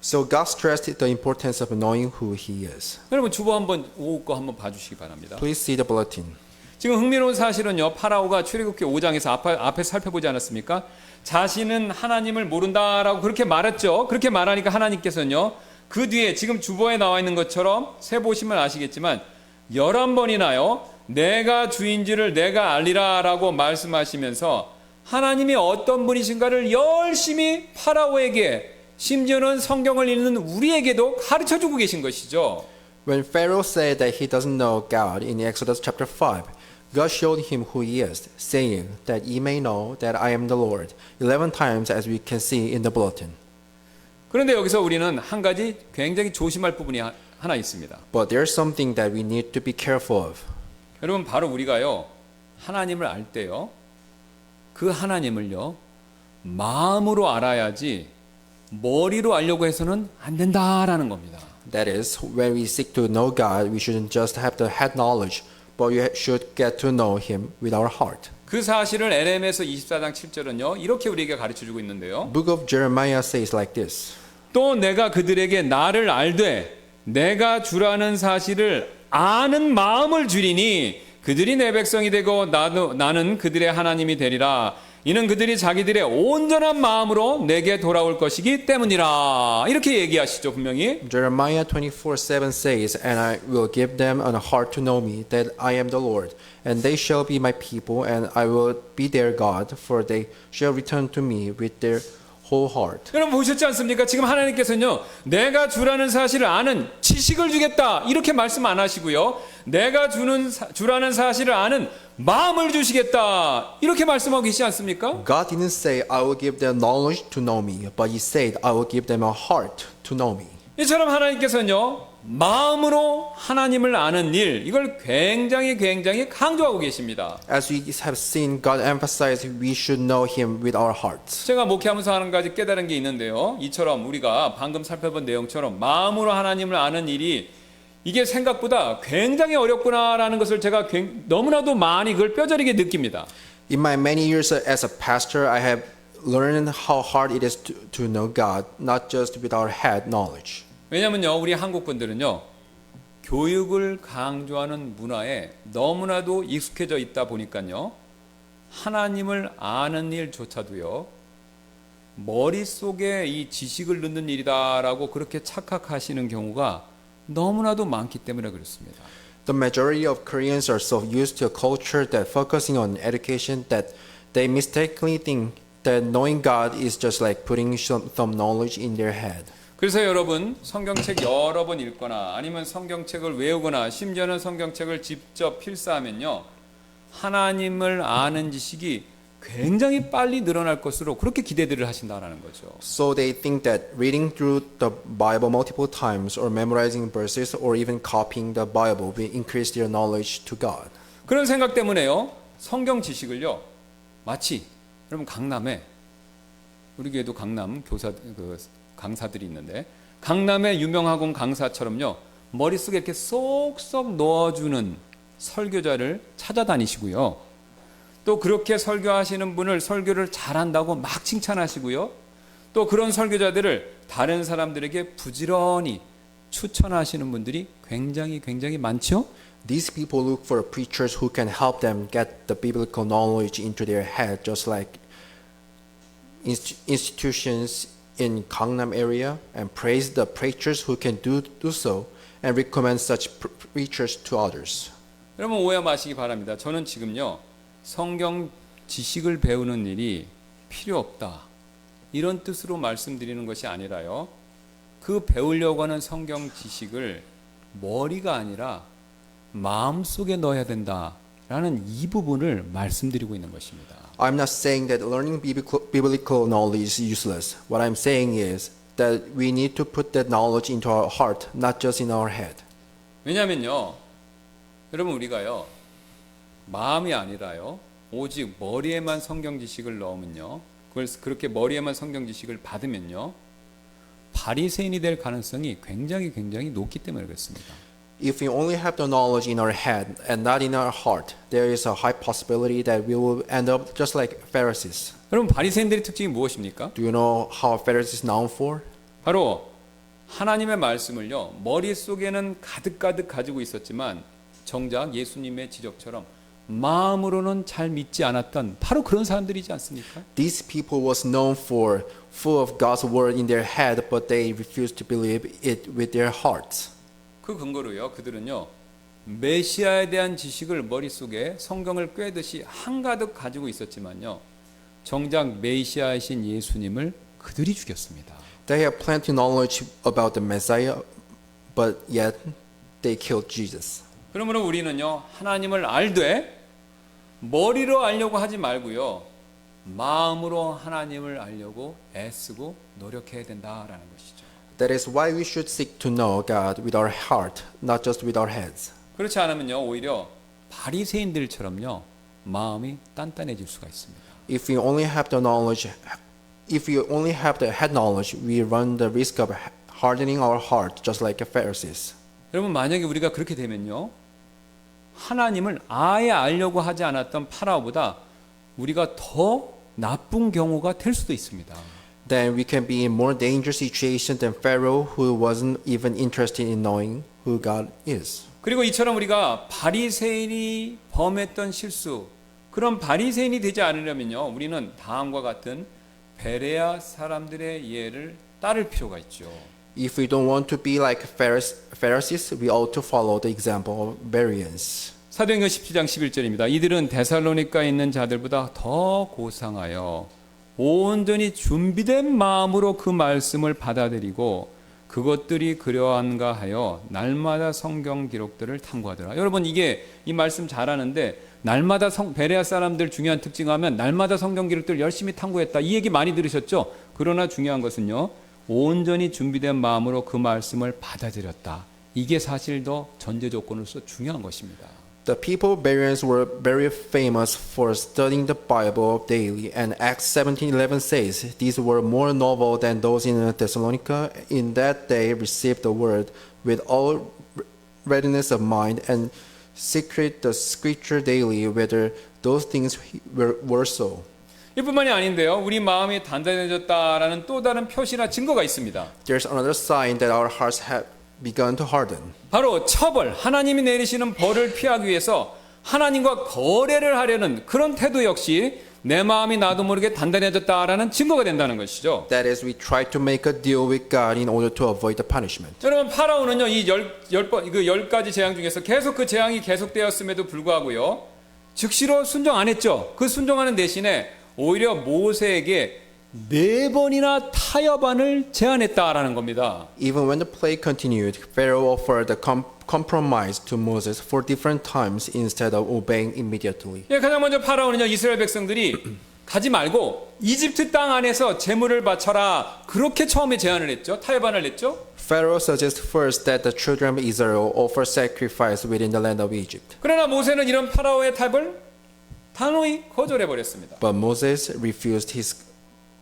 So God stressed the importance of knowing who He is. 여러분 주보 한번 거 한번 봐주시기 바랍니다. Please see the bulletin. 지금 흥미로운 사실은요 파라오가 출애굽기 5장에서 앞에 살펴보지 않았습니까? 자신은 하나님을 모른다라고 그렇게 말했죠. 그렇게 말하니까 하나님께서는요 그 뒤에 지금 주보에 나와 있는 것처럼 세 보시면 아시겠지만 11번이나요 내가 주인지를 내가 알리라라고 말씀하시면서 하나님이 어떤 분이신가를 열심히 파라오에게 심지어는 성경을 읽는 우리에게도 가르쳐주고 계신 것이죠. When Pharaoh said that he doesn't know God in Exodus chapter 5, God showed him who He is, saying that ye may know that I am the Lord, 11 times as we can see in the bulletin. 그런데 여기서 우리는 한 가지 굉장히 조심할 부분이 하나 있습니다. But there's something that we need to be careful of. 여러분 바로 우리가요 하나님을 알 때요 그 하나님을요 마음으로 알아야지 머리로 알려고 해서는 안 된다라는 겁니다. That is, when we seek to know God, we shouldn't just have the head knowledge, but we should get to know Him with our heart. 그 사실을 NM에서 24장 7절은요 이렇게 우리에게 가르쳐주고 있는데요. Book of Jeremiah says like this. 또 내가 그들에게 나를 알되 내가 주라는 사실을 아는 마음을 주리니 그들이 내 백성이 되고 나는 그들의 하나님이 되리라. 이는 그들이 자기들의 온전한 마음으로 내게 돌아올 것이기 때문이라. 이렇게 얘기하시죠 분명히. Jeremiah 24:7 says, And I will give them a heart to know me, that I am the Lord, and they shall be my people, and I will be their God, for they shall return to me with their whole heart. 여러분 보셨지 않습니까? 지금 하나님께서는요 내가 주라는 사실을 아는 지식을 주겠다 이렇게 말씀 안 하시고요 내가 주라는 사실을 아는 마음을 주시겠다 이렇게 말씀하고 계시지 않습니까? God didn't say, I will give them knowledge to know me, but He said, I will give them a heart to know me. 이처럼 하나님께서는요 마음으로 하나님을 아는 일 이걸 굉장히 강조하고 계십니다. As we have seen, God emphasized we should know Him with our hearts. 제가 목회하면서 한 가지 깨달은 게 있는데요. 이처럼 우리가 방금 살펴본 내용처럼 마음으로 하나님을 아는 일이 이게 생각보다 굉장히 어렵구나라는 것을 제가 너무나도 많이 그걸 뼈저리게 느낍니다. In my many years as a pastor, I have learned how hard it is to know God, not just with our head knowledge. 왜냐면요, 우리 한국 분들은요, 교육을 강조하는 문화에 너무나도 익숙해져 있다 보니까요, 하나님을 아는 일조차도요, 머릿속에 이 지식을 넣는 일이다라고 그렇게 착각하시는 경우가 너무나도 많기 때문에 그렇습니다. The majority of Koreans are so used to a culture that focusing on education that they mistakenly think that knowing God is just like putting some knowledge in their head. 그래서 여러분 성경책 여러 번 읽거나 아니면 성경책을 외우거나 심지어는 성경책을 직접 필사하면요 하나님을 아는 지식이 굉장히 빨리 늘어날 것으로 그렇게 기대들을 하신다라는 거죠. So they think that reading through the Bible multiple times or memorizing verses or even copying the Bible will increase their knowledge to God. 그런 생각 때문에요 성경 지식을요 마치 여러분 강남에 우리 교회도 강남 강사들이 있는데 강남의 유명학원 강사처럼요 머릿속에 이렇게 쏙쏙 넣어주는 설교자를 찾아다니시고요 또 그렇게 설교하시는 분을 설교를 잘한다고 막 칭찬하시고요 또 그런 설교자들을 다른 사람들에게 부지런히 추천하시는 분들이 굉장히 많죠. These people look for preachers who can help them get the biblical knowledge into their head, just like institutions in Gangnam area, and praise the preachers who can do so, and recommend such preachers to others. 여러분 오해 마시기 바랍니다. 저는 지금요 성경 지식을 배우는 일이 필요 없다 이런 뜻으로 말씀드리는 것이 아니라요 그 배우려고 하는 성경 지식을 머리가 아니라 마음속에 넣어야 된다라는 이 부분을 말씀드리고 있는 것입니다. I'm not saying that learning biblical knowledge is useless. What I'm saying is that we need to put that knowledge into our heart, not just in our head. 왜냐면요 여러분 우리가요 마음이 아니라요 오직 머리에만 성경 지식을 넣으면요 그걸 그렇게 머리에만 성경 지식을 받으면요 바리새인이 될 가능성이 굉장히 높기 때문에 그렇습니다. If we only have the knowledge in our head and not in our heart, there is a high possibility that we will end up just like Pharisees. 여러분 바리새인들의 특징이 무엇입니까? Do you know how Pharisees is known for? 바로 하나님의 말씀을요 머릿속에는 가득가득 가지고 있었지만 정작 예수님의 지적처럼 마음으로는 잘 믿지 않았던 바로 그런 사람들이지 않습니까? These people was known for full of God's word in their head, but they refused to believe it with their hearts. 그 근거로요 그들은요 메시아에 대한 지식을 머릿속에 성경을 꿰듯이 한가득 가지고 있었지만요 정작 메시아이신 예수님을 그들이 죽였습니다. They have plenty knowledge about the Messiah, but yet they killed Jesus. 그러므로 우리는요 하나님을 알되 머리로 알려고 하지 말고요 마음으로 하나님을 알려고 애쓰고 노력해야 된다라는 것이죠. That is why we should seek to know God with our heart, not just with our heads. 그렇지 않으면요 오히려 바리새인들처럼요 마음이 단단해질 수가 있습니다. If we only have the knowledge, if we only have the head knowledge, we run the risk of hardening our heart, just like the Pharisees. 여러분 만약에 우리가 그렇게 되면요 하나님을 아예 알려고 하지 않았던 파라오보다 우리가 더 나쁜 경우가 될 수도 있습니다. Then we can be in more dangerous situation than Pharaoh, who wasn't even interested in knowing who God is. 그리고 이처럼 우리가 바리새인이 범했던 실수 그런 바리새인이 되지 않으려면요 우리는 다음과 같은 베레아 사람들의 예를 따를 필요가 있죠. If we don't want to be like Pharisees, we ought to follow the example of Bereans. 사도행전 17장 11절입니다. 이들은 데살로니가에 있는 자들보다 더 고상하여 온전히 준비된 마음으로 그 말씀을 받아들이고 그것들이 그러한가 하여 날마다 성경 기록들을 탐구하더라. 여러분 이게 이 말씀 잘 아는데 날마다 베레아 사람들 중요한 특징하면 날마다 성경 기록들을 열심히 탐구했다. 이 얘기 많이 들으셨죠? 그러나 중요한 것은요. 온전히 준비된 마음으로 그 말씀을 받아들였다. 이게 사실 더 전제 조건으로서 중요한 것입니다. The people of Bereans were very famous for studying the Bible daily, and Acts 17:11 says these were more noble than those in Thessalonica. In that they received the word with all readiness of mind and secret the scripture daily, whether those things were so. 이뿐만이 아닌데요. 우리 마음이 단단해졌다라는 또 다른 표시나 증거가 있습니다. There's another sign that our hearts have begun to harden. 바로 처벌, 하나님이 내리시는 벌을 피하기 위해서 하나님과 거래를 하려는 그런 태도 역시 내 마음이 나도 모르게 단단해졌다라는 증거가 된다는 것이죠. That is, we try to make a deal with God in order to avoid the punishment. 여러분 파라오는요 이 10가지 재앙 중에서 계속 그 재앙이 계속되었음에도 불구하고요 즉시로 순종 안 했죠. 그 순종하는 대신에 오히려 모세에게 4번이나 타협안을 제안했다라는 겁니다. Even when the plague continued, Pharaoh offered a compromise to Moses for different times instead of obeying immediately. 예, 가장 먼저 파라오는요 이스라엘 백성들이 가지 말고 이집트 땅 안에서 제물을 바쳐라 그렇게 처음에 제안을 했죠. 타협안을 냈죠. Pharaoh suggests first that the children of Israel offer sacrifice within the land of Egypt. 그러나 모세는 이런 파라오의 타협을 단호히 거절해 버렸습니다. But Moses refused his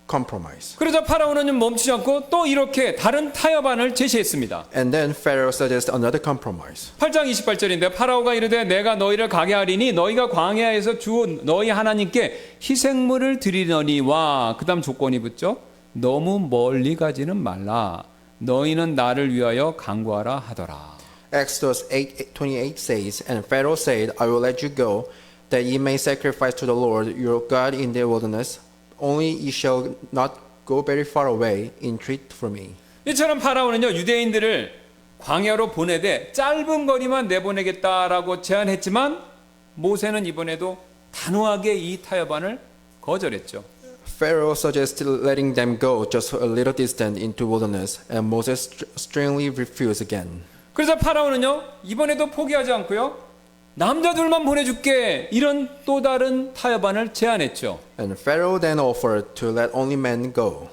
compromise. 그러자 파라오는 멈추지 않고 또 이렇게 다른 타협안을 제시했습니다. And then Pharaoh suggests another compromise. 8장 28절인데 파라오가 이르되 내가 너희를 가게 하리니 너희가 광야에서 주 너희 하나님께 희생물을 드리려니와 그다음 조건이 붙죠. 너무 멀리 가지는 말라. 너희는 나를 위하여 간구하라 하더라. Exodus 8:28 says, And Pharaoh said, I will let you go, that ye may sacrifice to the Lord your God in the wilderness. Only ye shall not go very far away. Entreat for me. 이처럼 파라오는요 유대인들을 광야로 보내되 짧은 거리만 내보내겠다라고 제안했지만 모세는 이번에도 단호하게 이 타협안을 거절했죠. Pharaoh suggested letting them go just a little distance into wilderness, and Moses sternly refused again. 그래서 파라오는요 이번에도 포기하지 않고요 남자들만 보내줄게 이런 또 다른 타협안을 제안했죠. And Pharaoh then offered to let only men go.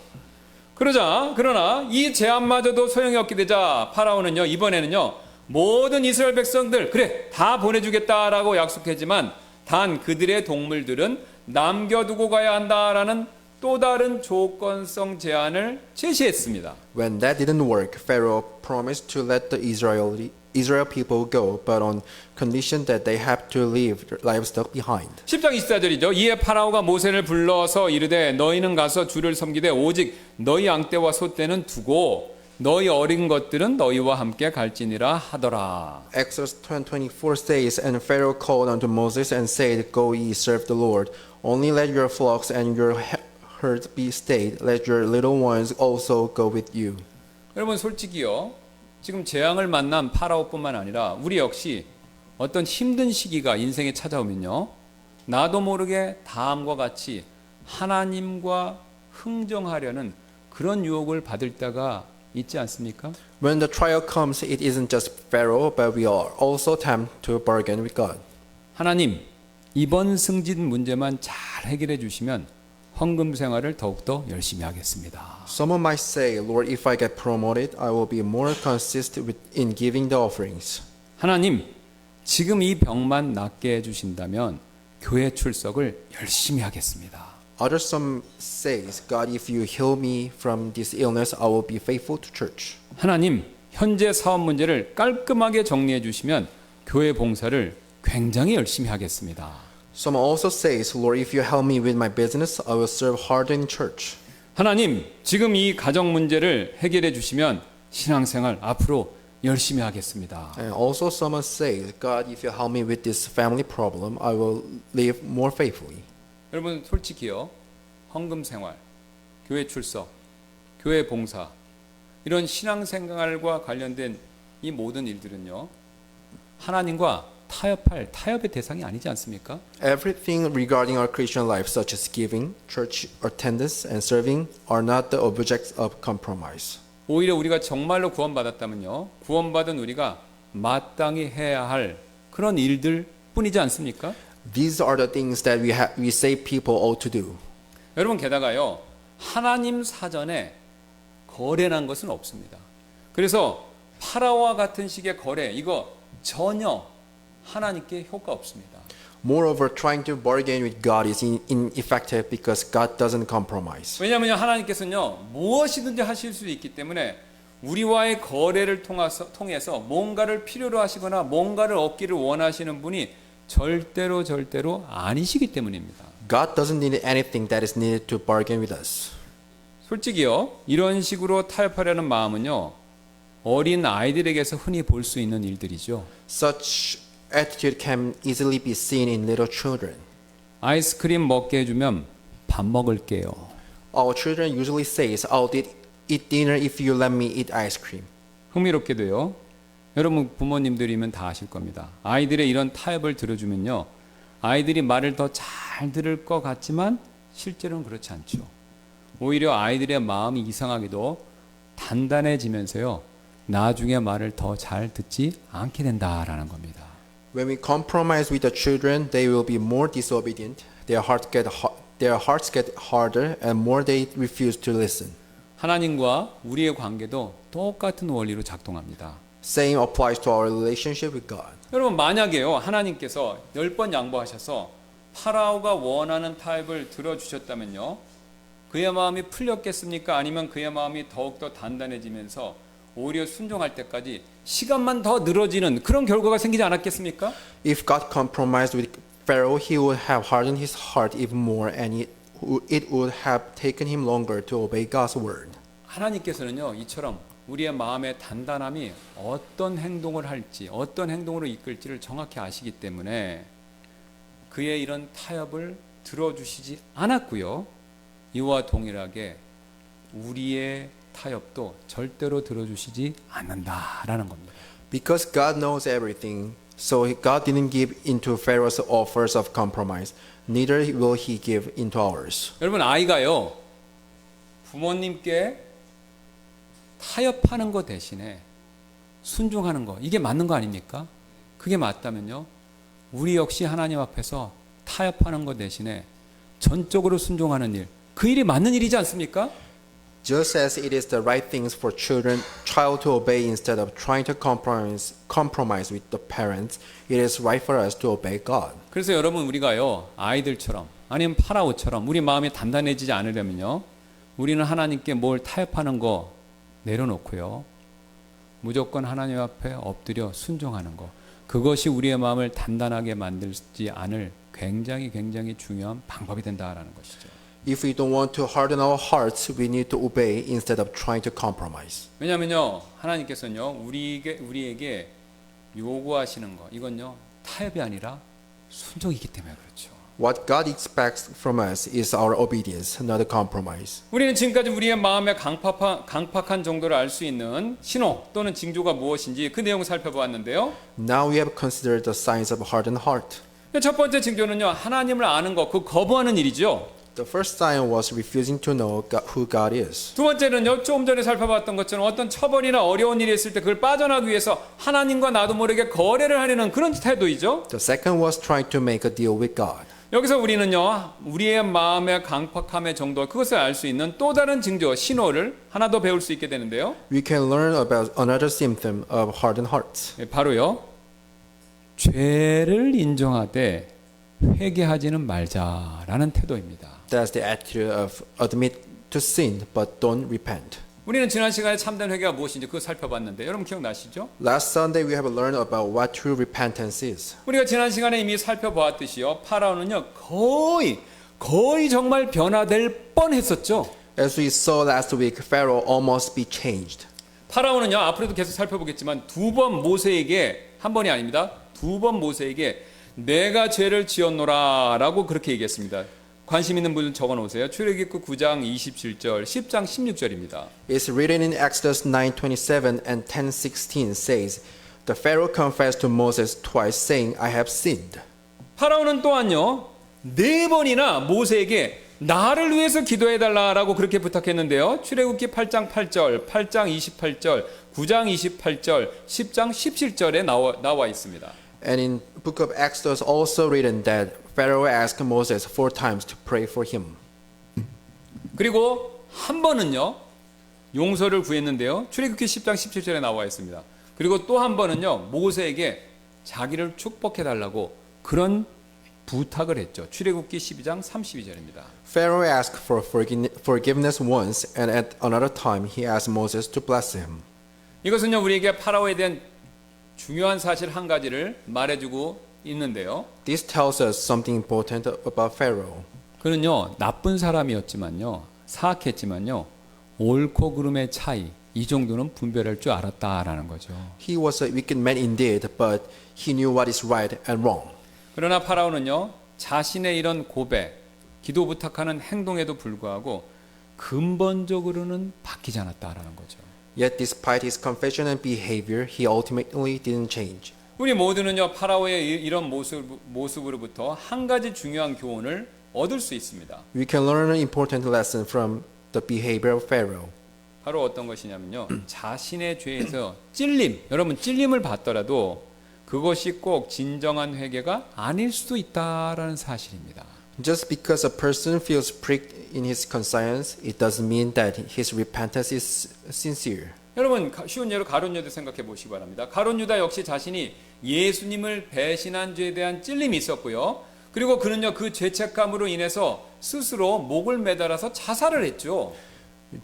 그러나 이 제안마저도 소용이 없게 되자 파라오는요 이번에는요 모든 이스라엘 백성들 그래 다 보내주겠다라고 약속했지만 단 그들의 동물들은 남겨두고 가야 한다라는 또 다른 조건성 제안을 제시했습니다. When that didn't work, Pharaoh promised to let the Israel people go, but on condition that they have to leave their livestock behind. 10장 24절이죠. 이에 파라오가 모세를 불러서 이르되 너희는 가서 주를 섬기되 오직 너희 양떼와 소떼는 두고 너희 어린 것들은 너희와 함께 갈지니라 하더라. Exodus 10:24 says, And Pharaoh called unto Moses and said, Go ye, serve the Lord. Only let your flocks and your herds be stayed. Let your little ones also go with you. 여러분 솔직히요. 지금 재앙을 만난 파라오뿐만 아니라 우리 역시 어떤 힘든 시기가 인생에 찾아오면요. 나도 모르게 다음과 같이 하나님과 흥정하려는 그런 유혹을 받을 때가 있지 않습니까? When the trial comes, it isn't just Pharaoh, but we are also tempted to bargain with God. 하나님, 이번 승진 문제만 잘 해결해 주시면 헌금 생활을 더욱더 열심히 하겠습니다. Someone might say, Lord, if I get promoted, I will be more consistent in giving the offerings. 하나님, 지금 이 병만 낫게 해 주신다면 교회 출석을 열심히 하겠습니다. Others some says, God, if you heal me from this illness, I will be faithful to church. 하나님, 현재 사업 문제를 깔끔하게 정리해 주시면 교회 봉사를 굉장히 열심히 하겠습니다. Someone also says, Lord, if you help me with my business, I will serve hard in church. 하나님, 지금 이 가정 문제를 해결해 주시면 신앙생활 앞으로 열심히 하겠습니다. And also someone says, God, if you help me with this family problem, I will live more faithfully. 여러분 솔직히요. 헌금 생활, 교회 출석, 교회 봉사 이런 신앙생활과 관련된 이 모든 일들은요. 하나님과 타협의 대상이 아니지 않습니까? Everything regarding our Christian life, such as giving, church attendance, and serving, are not the objects of compromise. 오히려 우리가 정말로 구원받았다면요. 구원받은 우리가 마땅히 해야 할 그런 일들 뿐이지 않습니까? These are the things that we say people ought to do. 여러분 게다가요. 하나님 사전에 거래란 것은 없습니다. 그래서 파라오와 같은 식의 거래 이거 전혀 하나님께 효과 없습니다. Moreover, trying to bargain with God is ineffective because God doesn't compromise. 왜냐하면 하나님께서는요 무엇이든지 하실 수 있기 때문에 우리와의 거래를 통해서 뭔가를 필요로 하시거나 뭔가를 얻기를 원하시는 분이 절대로 아니시기 때문입니다. God doesn't need anything that is needed to bargain with us. 솔직히요 이런 식으로 타협하려는 마음은요 어린 아이들에게서 흔히 볼 수 있는 일들이죠. Such attitude can easily be seen in little children. 아이스크림 먹게 해주면 밥 먹을게요. Our children usually says, "I'll eat dinner if you let me eat ice cream." 흥미롭게도요. 여러분 부모님들이면 다 아실 겁니다. 아이들의 이런 타협을 들어주면요. 아이들이 말을 더 잘 들을 것 같지만 실제로는 그렇지 않죠. 오히려 아이들의 마음이 이상하게도 단단해지면서요. 나중에 말을 더 잘 듣지 않게 된다라는 겁니다. When we compromise with the children, they will be more disobedient. Their hearts get harder, and more they refuse to listen. 하나님과 우리의 관계도 똑같은 원리로 작동합니다. Same applies to our relationship with God. 여러분 만약에요 하나님께서 10번 양보하셔서 파라오가 원하는 타협을 들어주셨다면요 그의 마음이 풀렸겠습니까? 아니면 그의 마음이 더욱더 단단해지면서 오히려 순종할 때까지 시간만 더 늘어지는 그런 결과가 생기지 않았겠습니까? If God compromised with Pharaoh, he would have hardened his heart even more, and it would have taken him longer to obey God's word. 하나님께서는요 이처럼 우리의 마음의 단단함이 어떤 행동을 할지 어떤 행동으로 이끌지를 정확히 아시기 때문에 그의 이런 타협을 들어주시지 않았고요. 이와 동일하게 우리의 타협도 절대로 들어주시지 않는다라는 겁니다. Because God knows everything, so God didn't give into Pharaoh's offers of compromise. Neither will he give into ours. 여러분 아이가요 부모님께 타협하는 것 대신에 순종하는 거 이게 맞는 거 아닙니까? 그게 맞다면요 우리 역시 하나님 앞에서 타협하는 것 대신에 전적으로 순종하는 일 그 일이 맞는 일이지 않습니까? Just as it is the right things for child to obey instead of trying to compromise with the parents, it is right for us to obey God. 그래서 여러분 우리가요 아이들처럼 아니면 파라오처럼 우리 마음이 단단해지지 않으려면요, 우리는 하나님께 뭘 타협하는 거 내려놓고요, 무조건 하나님 앞에 엎드려 순종하는 거, 그것이 우리의 마음을 단단하게 만들지 않을 굉장히 중요한 방법이 된다라는 것이죠. If we don't want to harden our hearts, we need to obey instead of trying to compromise. 왜냐하면요, 하나님께서는요, 우리에게 요구하시는 거, 이건요, 타협이 아니라 순종이기 때문에 그렇죠. What God expects from us is our obedience, not a compromise. 우리는 지금까지 우리의 마음의 강팍한 정도를 알 수 있는 신호 또는 징조가 무엇인지 그 내용을 살펴보았는데요. Now we have considered the signs of a hardened heart. 첫 번째 징조는요, 하나님을 아는 것, 그 거부하는 일이죠. The first sign was refusing to know who God is. 두 번째는요, 조금 전에 살펴봤던 것처럼 어떤 처벌이나 어려운 일이 있을 때 그걸 빠져나가기 위해서 하나님과 나도 모르게 거래를 하려는 그런 태도이죠. The second was trying to make a deal with God. 여기서 우리는요, 우리의 마음의 강팍함의 정도, 그것을 알 수 있는 또 다른 징조, 신호를 하나 더 배울 수 있게 되는데요. We can learn about another symptom of hardened hearts. 바로요, 죄를 인정하되 회개하지는 말자라는 태도입니다. That's the attitude of admit to sin but don't repent. 우리는 지난 시간에 참된 회개가 무엇인지 그거 살펴봤는데 여러분 기억나시죠? Last Sunday we have learned about what true repentance is. 우리가 지난 시간에 이미 살펴보았듯이요, 파라오는요 거의 정말 변화될 뻔했었죠. As we saw last week, Pharaoh almost be changed. 파라오는요, 앞으로도 계속 살펴보겠지만 두 번 모세에게, 한 번이 아닙니다, 두 번 모세에게 내가 죄를 지었노라라고 그렇게 얘기했습니다. 관심 있는 분은 적어놓으세요. 출애굽기 9장 27절, 10장 16절입니다. It's written in Exodus 9:27 and 10:16 says, The Pharaoh confessed to Moses twice, saying, I have sinned. 파라오는 또한요, 네 번이나 모세에게 나를 위해서 기도해달라라고 그렇게 부탁했는데요. 출애굽기 8장 8절, 8장 28절, 9장 28절, 10장 17절에 나와 있습니다. And in book of Exodus also written that Pharaoh asked Moses 4 times to pray for him. 그리고 한 번은요, 용서를 구했는데요. 출애굽기 10장 17절에 나와 있습니다. 그리고 또 한 번은요, 모세에게 자기를 축복해 달라고 그런 부탁을 했죠. 출애굽기 12장 32절입니다. Pharaoh asked for forgiveness once, and at another time he asked Moses to bless him. 이것은요, 우리에게 파라오에 대한 중요한 사실 한 가지를 말해주고 있는데요. This tells us something important about Pharaoh. 그는요, 나쁜 사람이었지만요, 사악했지만요, 옳고 그름의 차이, 이 정도는 분별할 줄 알았다라는 거죠. He was a wicked man indeed, but he knew what is right and wrong. 그러나 파라오는요, 자신의 이런 고백, 기도 부탁하는 행동에도 불구하고 근본적으로는 바뀌지 않았다라는 거죠. Yet despite his confession and behavior, he ultimately didn't change. 우리 모두는요, 파라오의 이런 모습으로부터 한 가지 중요한 교훈을 얻을 수 있습니다. We can learn an important lesson from the behavior of Pharaoh. 바로 어떤 것이냐면요, 자신의 죄에서 찔림, 여러분 찔림을 받더라도 그것이 꼭 진정한 회개가 아닐 수도 있다라는 사실입니다. Just because a person feels pricked in his conscience, it doesn't mean that his repentance is sincere. 여러분 쉬운 예로 가룟 유다 생각해 보시기 바랍니다. 가룟 유다 역시 자신이 예수님을 배신한 죄에 대한 찔림이 있었고요. 그리고 그는요, 그 죄책감으로 인해서 스스로 목을 매달아서 자살을 했죠.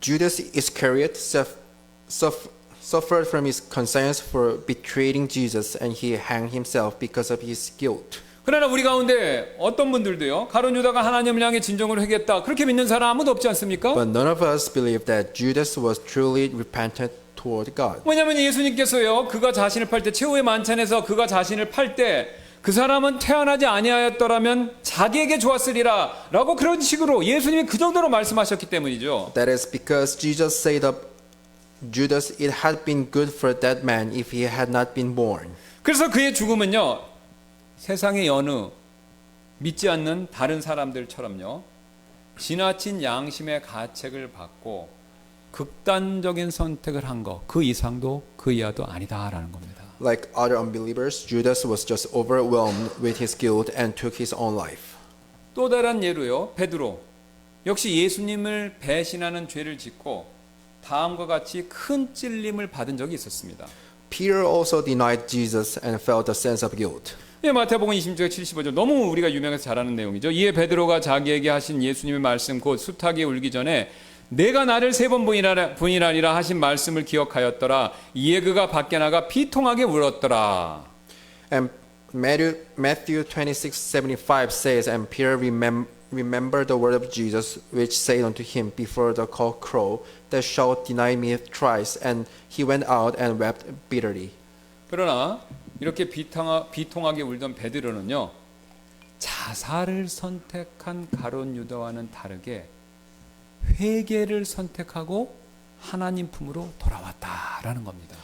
Judas Iscariot suffered from his conscience for betraying Jesus, and he hanged himself because of his guilt. 그러나 우리 가운데 어떤 분들도요, 가룟 유다가 하나님을 향해 진정으로 회개했다 그렇게 믿는 사람 아무도 없지 않습니까? But none of us believe that Judas was truly repentant toward God. 왜냐하면 예수님께서요, 그가 자신을 팔 때, 최후의 만찬에서 그가 자신을 팔 때 그 사람은 태어나지 아니하였더라면 자기에게 좋았으리라 라고 그런 식으로 예수님이 그 정도로 말씀하셨기 때문이죠. That is because Jesus said of Judas, it had been good for that man if he had not been born. 그래서 그의 죽음은요, 세상의 어느 믿지 않는 다른 사람들처럼요, 지나친 양심의 가책을 받고 극단적인 선택을 한 것, 그 이상도 그 이하도 아니다라는 겁니다. Like other unbelievers, Judas was just overwhelmed with his guilt and took his own life. 또 다른 예로요, 베드로 역시 예수님을 배신하는 죄를 짓고 다음과 같이 큰 찔림을 받은 적이 있었습니다. Peter also denied Jesus and felt a sense of guilt. 예, 마태복음 26장 75절 너무 우리가 유명해서 잘 아는 내용이죠. 이에 베드로가 자기에게 하신 예수님의 말씀 곧 수탉이 울기 전에 내가 나를 3번 부인하리라 하신 말씀을 기억하였더라. 이에 그가 밖에 나가 비통하게 울었더라. And Matthew 26:75 says, And Peter remembered the word of Jesus, which said unto him before the cock crow, Thou shalt deny me thrice. And he went out and wept bitterly. 그러나 이렇게 비통하게 울던 베드로는요, 자살을 선택한 가룟 유다와는 다르게 회개를 선택하고 하나님 품으로 돌아왔다라는 겁니다.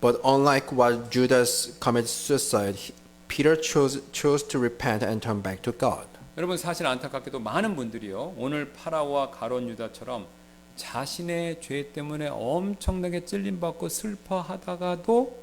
But unlike what Judas committed suicide, Peter chose to repent and turn back to God. 여러분 사실 안타깝게도 많은 분들이요, 오늘 파라오와 가룟 유다처럼 자신의 죄 때문에 엄청나게 찔림받고 슬퍼하다가도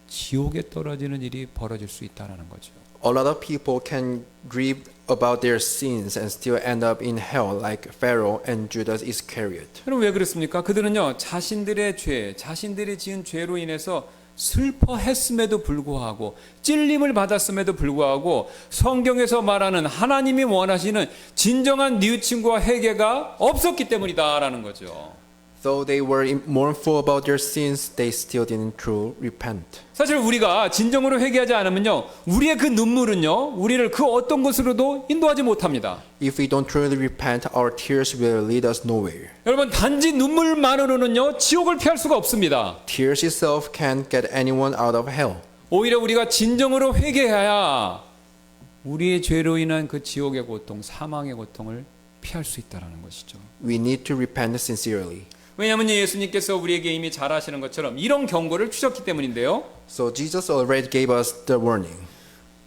지옥에 떨어지는 일이 벌어질 수 있다는 거죠. A lot of people can grieve about their sins and still end up in hell like Pharaoh and Judas Iscariot. 여러분 왜 그렇습니까? 그들은요, 자신들의 죄, 자신들이 지은 죄로 인해서 슬퍼했음에도 불구하고 찔림을 받았음에도 불구하고 성경에서 말하는 하나님이 원하시는 진정한 뉘우침과 회개가 없었기 때문이다라는 거죠. Though they were mournful about their sins, they still didn't truly repent. 사실 우리가 진정으로 회개하지 않으면요, 우리의 그 눈물은요, 우리를 그 어떤 곳으로도 인도하지 못합니다. If we don't truly repent, our tears will lead us nowhere. 여러분 단지 눈물만으로는요, 지옥을 피할 수가 없습니다. Tears itself can't get anyone out of hell. 오히려 우리가 진정으로 회개해야 우리의 죄로 인한 그 지옥의 고통, 사망의 고통을 피할 수 있다는 것이죠. We need to repent sincerely. 왜냐하면 예수님께서 우리에게 이미 잘 아시는 것처럼 이런 경고를 주셨기 때문인데요. So Jesus already gave us the warning.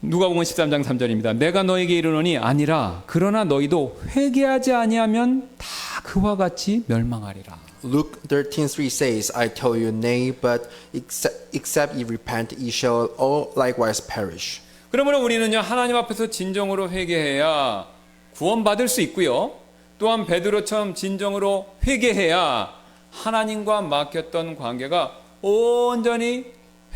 누가복음 13장 3절입니다. 내가 너에게 이르노니 아니라 그러나 너희도 회개하지 아니하면 다 그와 같이 멸망하리라. Luke 13:3 says, I tell you, nay, but except ye repent, ye shall all likewise perish. 그러므로 우리는요, 하나님 앞에서 진정으로 회개해야 구원받을 수 있고요. 또한 베드로처럼 진정으로 회개해야 하나님과 막혔던 관계가 온전히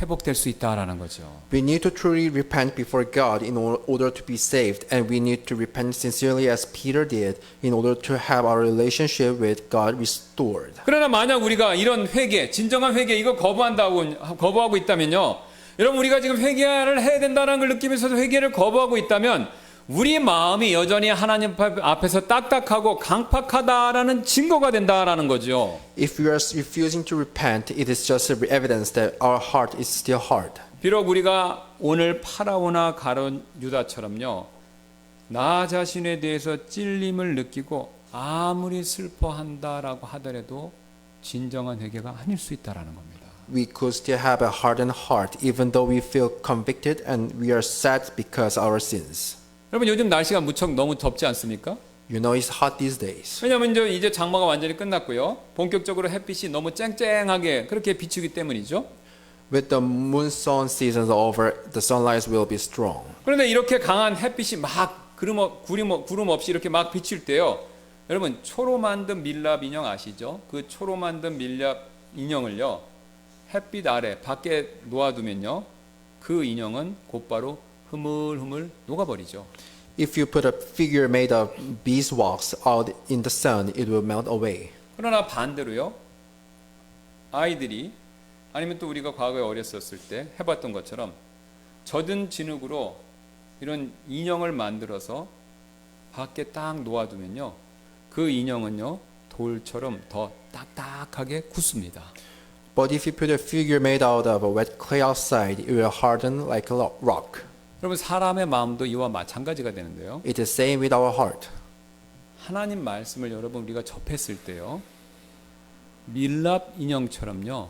회복될 수 있다라는 거죠. We need to truly repent before God in order to be saved, and we need to repent sincerely as Peter did in order to have our relationship with God restored. 그러나 만약 우리가 이런 회개, 진정한 회개 이거 거부하고 있다면요. 여러분 우리가 지금 회개를 해야 된다는 걸 느끼면서도 회개를 거부하고 있다면 우리 마음이 여전히 하나님 앞에서 딱딱하고 강팍하다라는 증거가 된다라는 거죠. If we are refusing to repent, it is just evidence that our heart is still hard. 비록 우리가 오늘 파라오나 가룟 유다처럼요, 나 자신에 대해서 찔림을 느끼고 아무리 슬퍼한다라고 하더라도 진정한 회개가 아닐 수 있다라는 겁니다. We could still have a hardened heart, even though we feel convicted and we are sad because of our sins. 여러분 요즘 날씨가 무척 너무 덥지 않습니까? You know it's hot these days. 왜냐하면 이제 장마가 완전히 끝났고요. 본격적으로 햇빛이 너무 쨍쨍하게 그렇게 비추기 때문이죠. With the monsoon seasons over, the sunlight will be strong. 그런데 이렇게 강한 햇빛이 막 구름 없이 이렇게 막 비칠 때요. 여러분 초로 만든 밀랍 인형 아시죠? 그 초로 만든 밀랍 인형을요, 햇빛 아래 밖에 놓아두면요, 그 인형은 곧바로 흐물흐물 녹아버리죠. If you put a figure made of beeswax out in the sun, it will melt away. 그러나 반대로요, 아이들이 아니면 또 우리가 과거에 어렸었을 때 해봤던 것처럼 젖은 진흙으로 이런 인형을 만들어서 밖에 딱 놓아두면요, 그 인형은요 돌처럼 더 딱딱하게 굳습니다. But if you put a figure made out of a wet clay outside, it will harden like a rock. 여러분 사람의 마음도 이와 마찬가지가 되는데요. It is the same with our heart. 하나님 말씀을 여러분 우리가 접했을 때요, 밀랍 인형처럼요,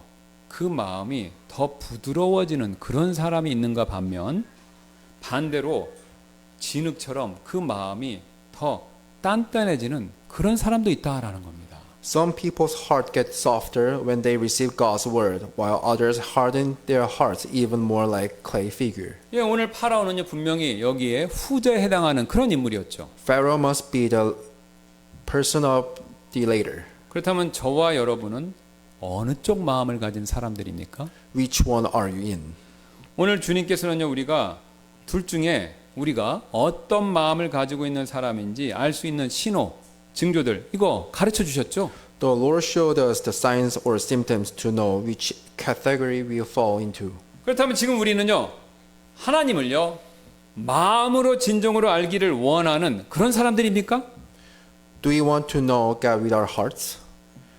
그 마음이 더 부드러워지는 그런 사람이 있는가 반면 반대로 진흙처럼 그 마음이 더 단단해지는 그런 사람도 있다라는 겁니다. Some people's heart gets softer when they receive God's word, while others harden their hearts even more like clay figure. 예, 오늘 파라오는요 분명히 여기에 후자에 해당하는 그런 인물이었죠. Pharaoh must be the person of the later. 그렇다면 저와 여러분은 어느 쪽 마음을 가진 사람들입니까? Which one are you in? 오늘 주님께서는요, 우리가 둘 중에 우리가 어떤 마음을 가지고 있는 사람인지 알 수 있는 신호, 징조들 이거 가르쳐 주셨죠? The Lord showed us the signs or symptoms to know which category we fall into. 그렇다면 지금 우리는요, 하나님을요, 마음으로 진정으로 알기를 원하는 그런 사람들입니까? Do we want to know God with our hearts?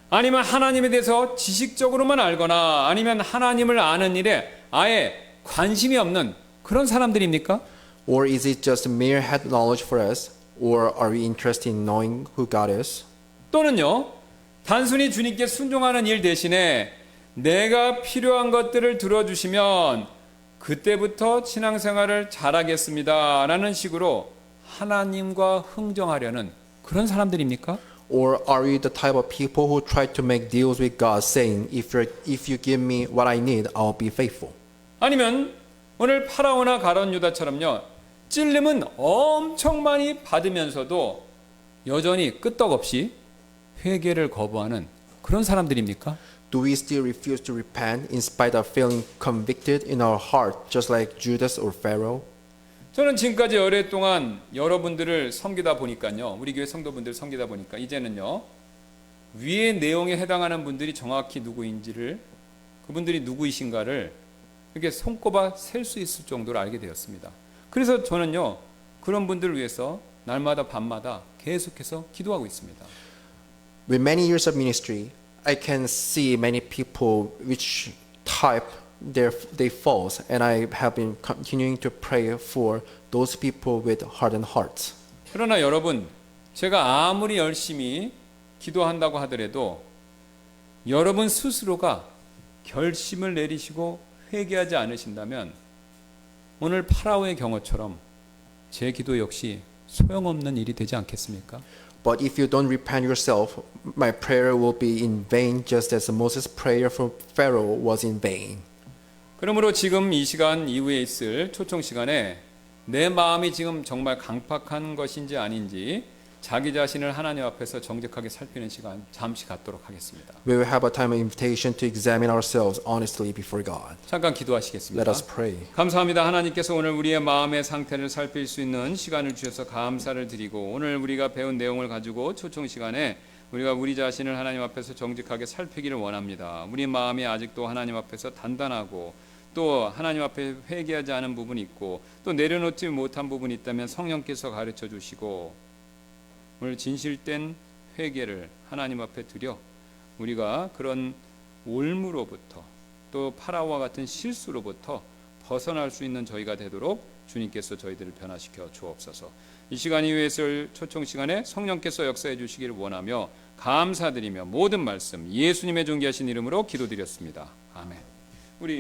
아니면 하나님에 대해서 지식적으로만 알거나 아니면 하나님을 아는 일에 아예 관심이 없는 그런 사람들입니까? Or is it just mere head knowledge for us? Or are we interested in knowing who God is? 또는요, 단순히 주님께 순종하는 일 대신에 내가 필요한 것들을 들어주시면 그때부터 신앙생활을 잘하겠습니다 라는 식으로 하나님과 흥정하려는 그런 사람들입니까? Or are we the type of people who try to make deals with God saying, if you give me what I need, I'll be faithful? 아니면 오늘 파라오나 가룟 유다처럼요, 찔림은 엄청 많이 받으면서도 여전히 끄떡없이 회개를 거부하는 그런 사람들입니까? Do we still refuse to repent in spite of feeling convicted in our heart, just like Judas or Pharaoh? 저는 지금까지 오랫동안 여러분들을 섬기다 보니까요, 우리 교회 성도분들 섬기다 보니까 이제는요, 위의 내용에 해당하는 분들이 정확히 누구인지를, 그분들이 누구이신가를 이렇게 손꼽아 셀 수 있을 정도로 알게 되었습니다. 그래서 저는요, 그런 분들을 위해서 날마다 밤마다 계속해서 기도하고 있습니다. With many years of ministry, I can see many people which type they falls, and I have been continuing to pray for those people with hardened hearts. 그러나 여러분, 제가 아무리 열심히 기도한다고 하더라도 여러분 스스로가 결심을 내리시고 회개하지 않으신다면 오늘 파라오의 경우처럼 제 기도 역시 소용없는 일이 되지 않겠습니까? But if you don't repent yourself, my prayer will be in vain, just as Moses' prayer for Pharaoh was in vain. 그러므로 지금 이 시간 이후에 있을 초청 시간에 내 마음이 지금 정말 강팍한 것인지 아닌지 자기 자신을 하나님 앞에서 정직하게 살피는 시간 잠시 갖도록 하겠습니다. We will have a time of invitation to examine ourselves honestly before God. 잠깐 기도하시겠습니다. Let us pray. 감사합니다. 하나님께서 오늘 우리의 마음의 상태를 살필 수 있는 시간을 주셔서 감사를 드리고 오늘 우리가 배운 내용을 가지고 초청 시간에 우리가 우리 자신을 하나님 앞에서 정직하게 살피기를 원합니다. 우리 마음이 아직도 하나님 앞에서 단단하고 또 하나님 앞에 회개하지 않은 부분이 있고 또 내려놓지 못한 부분이 있다면 성령께서 가르쳐 주시고 오늘 진실된 회개를 하나님 앞에 드려 우리가 그런 올무로부터 또 파라오와 같은 실수로부터 벗어날 수 있는 저희가 되도록 주님께서 저희들을 변화시켜 주옵소서. 이 시간 이후에 있을 초청 시간에 성령께서 역사해 주시기를 원하며 감사드리며 모든 말씀 예수님의 존귀하신 이름으로 기도드렸습니다. 아멘. 우리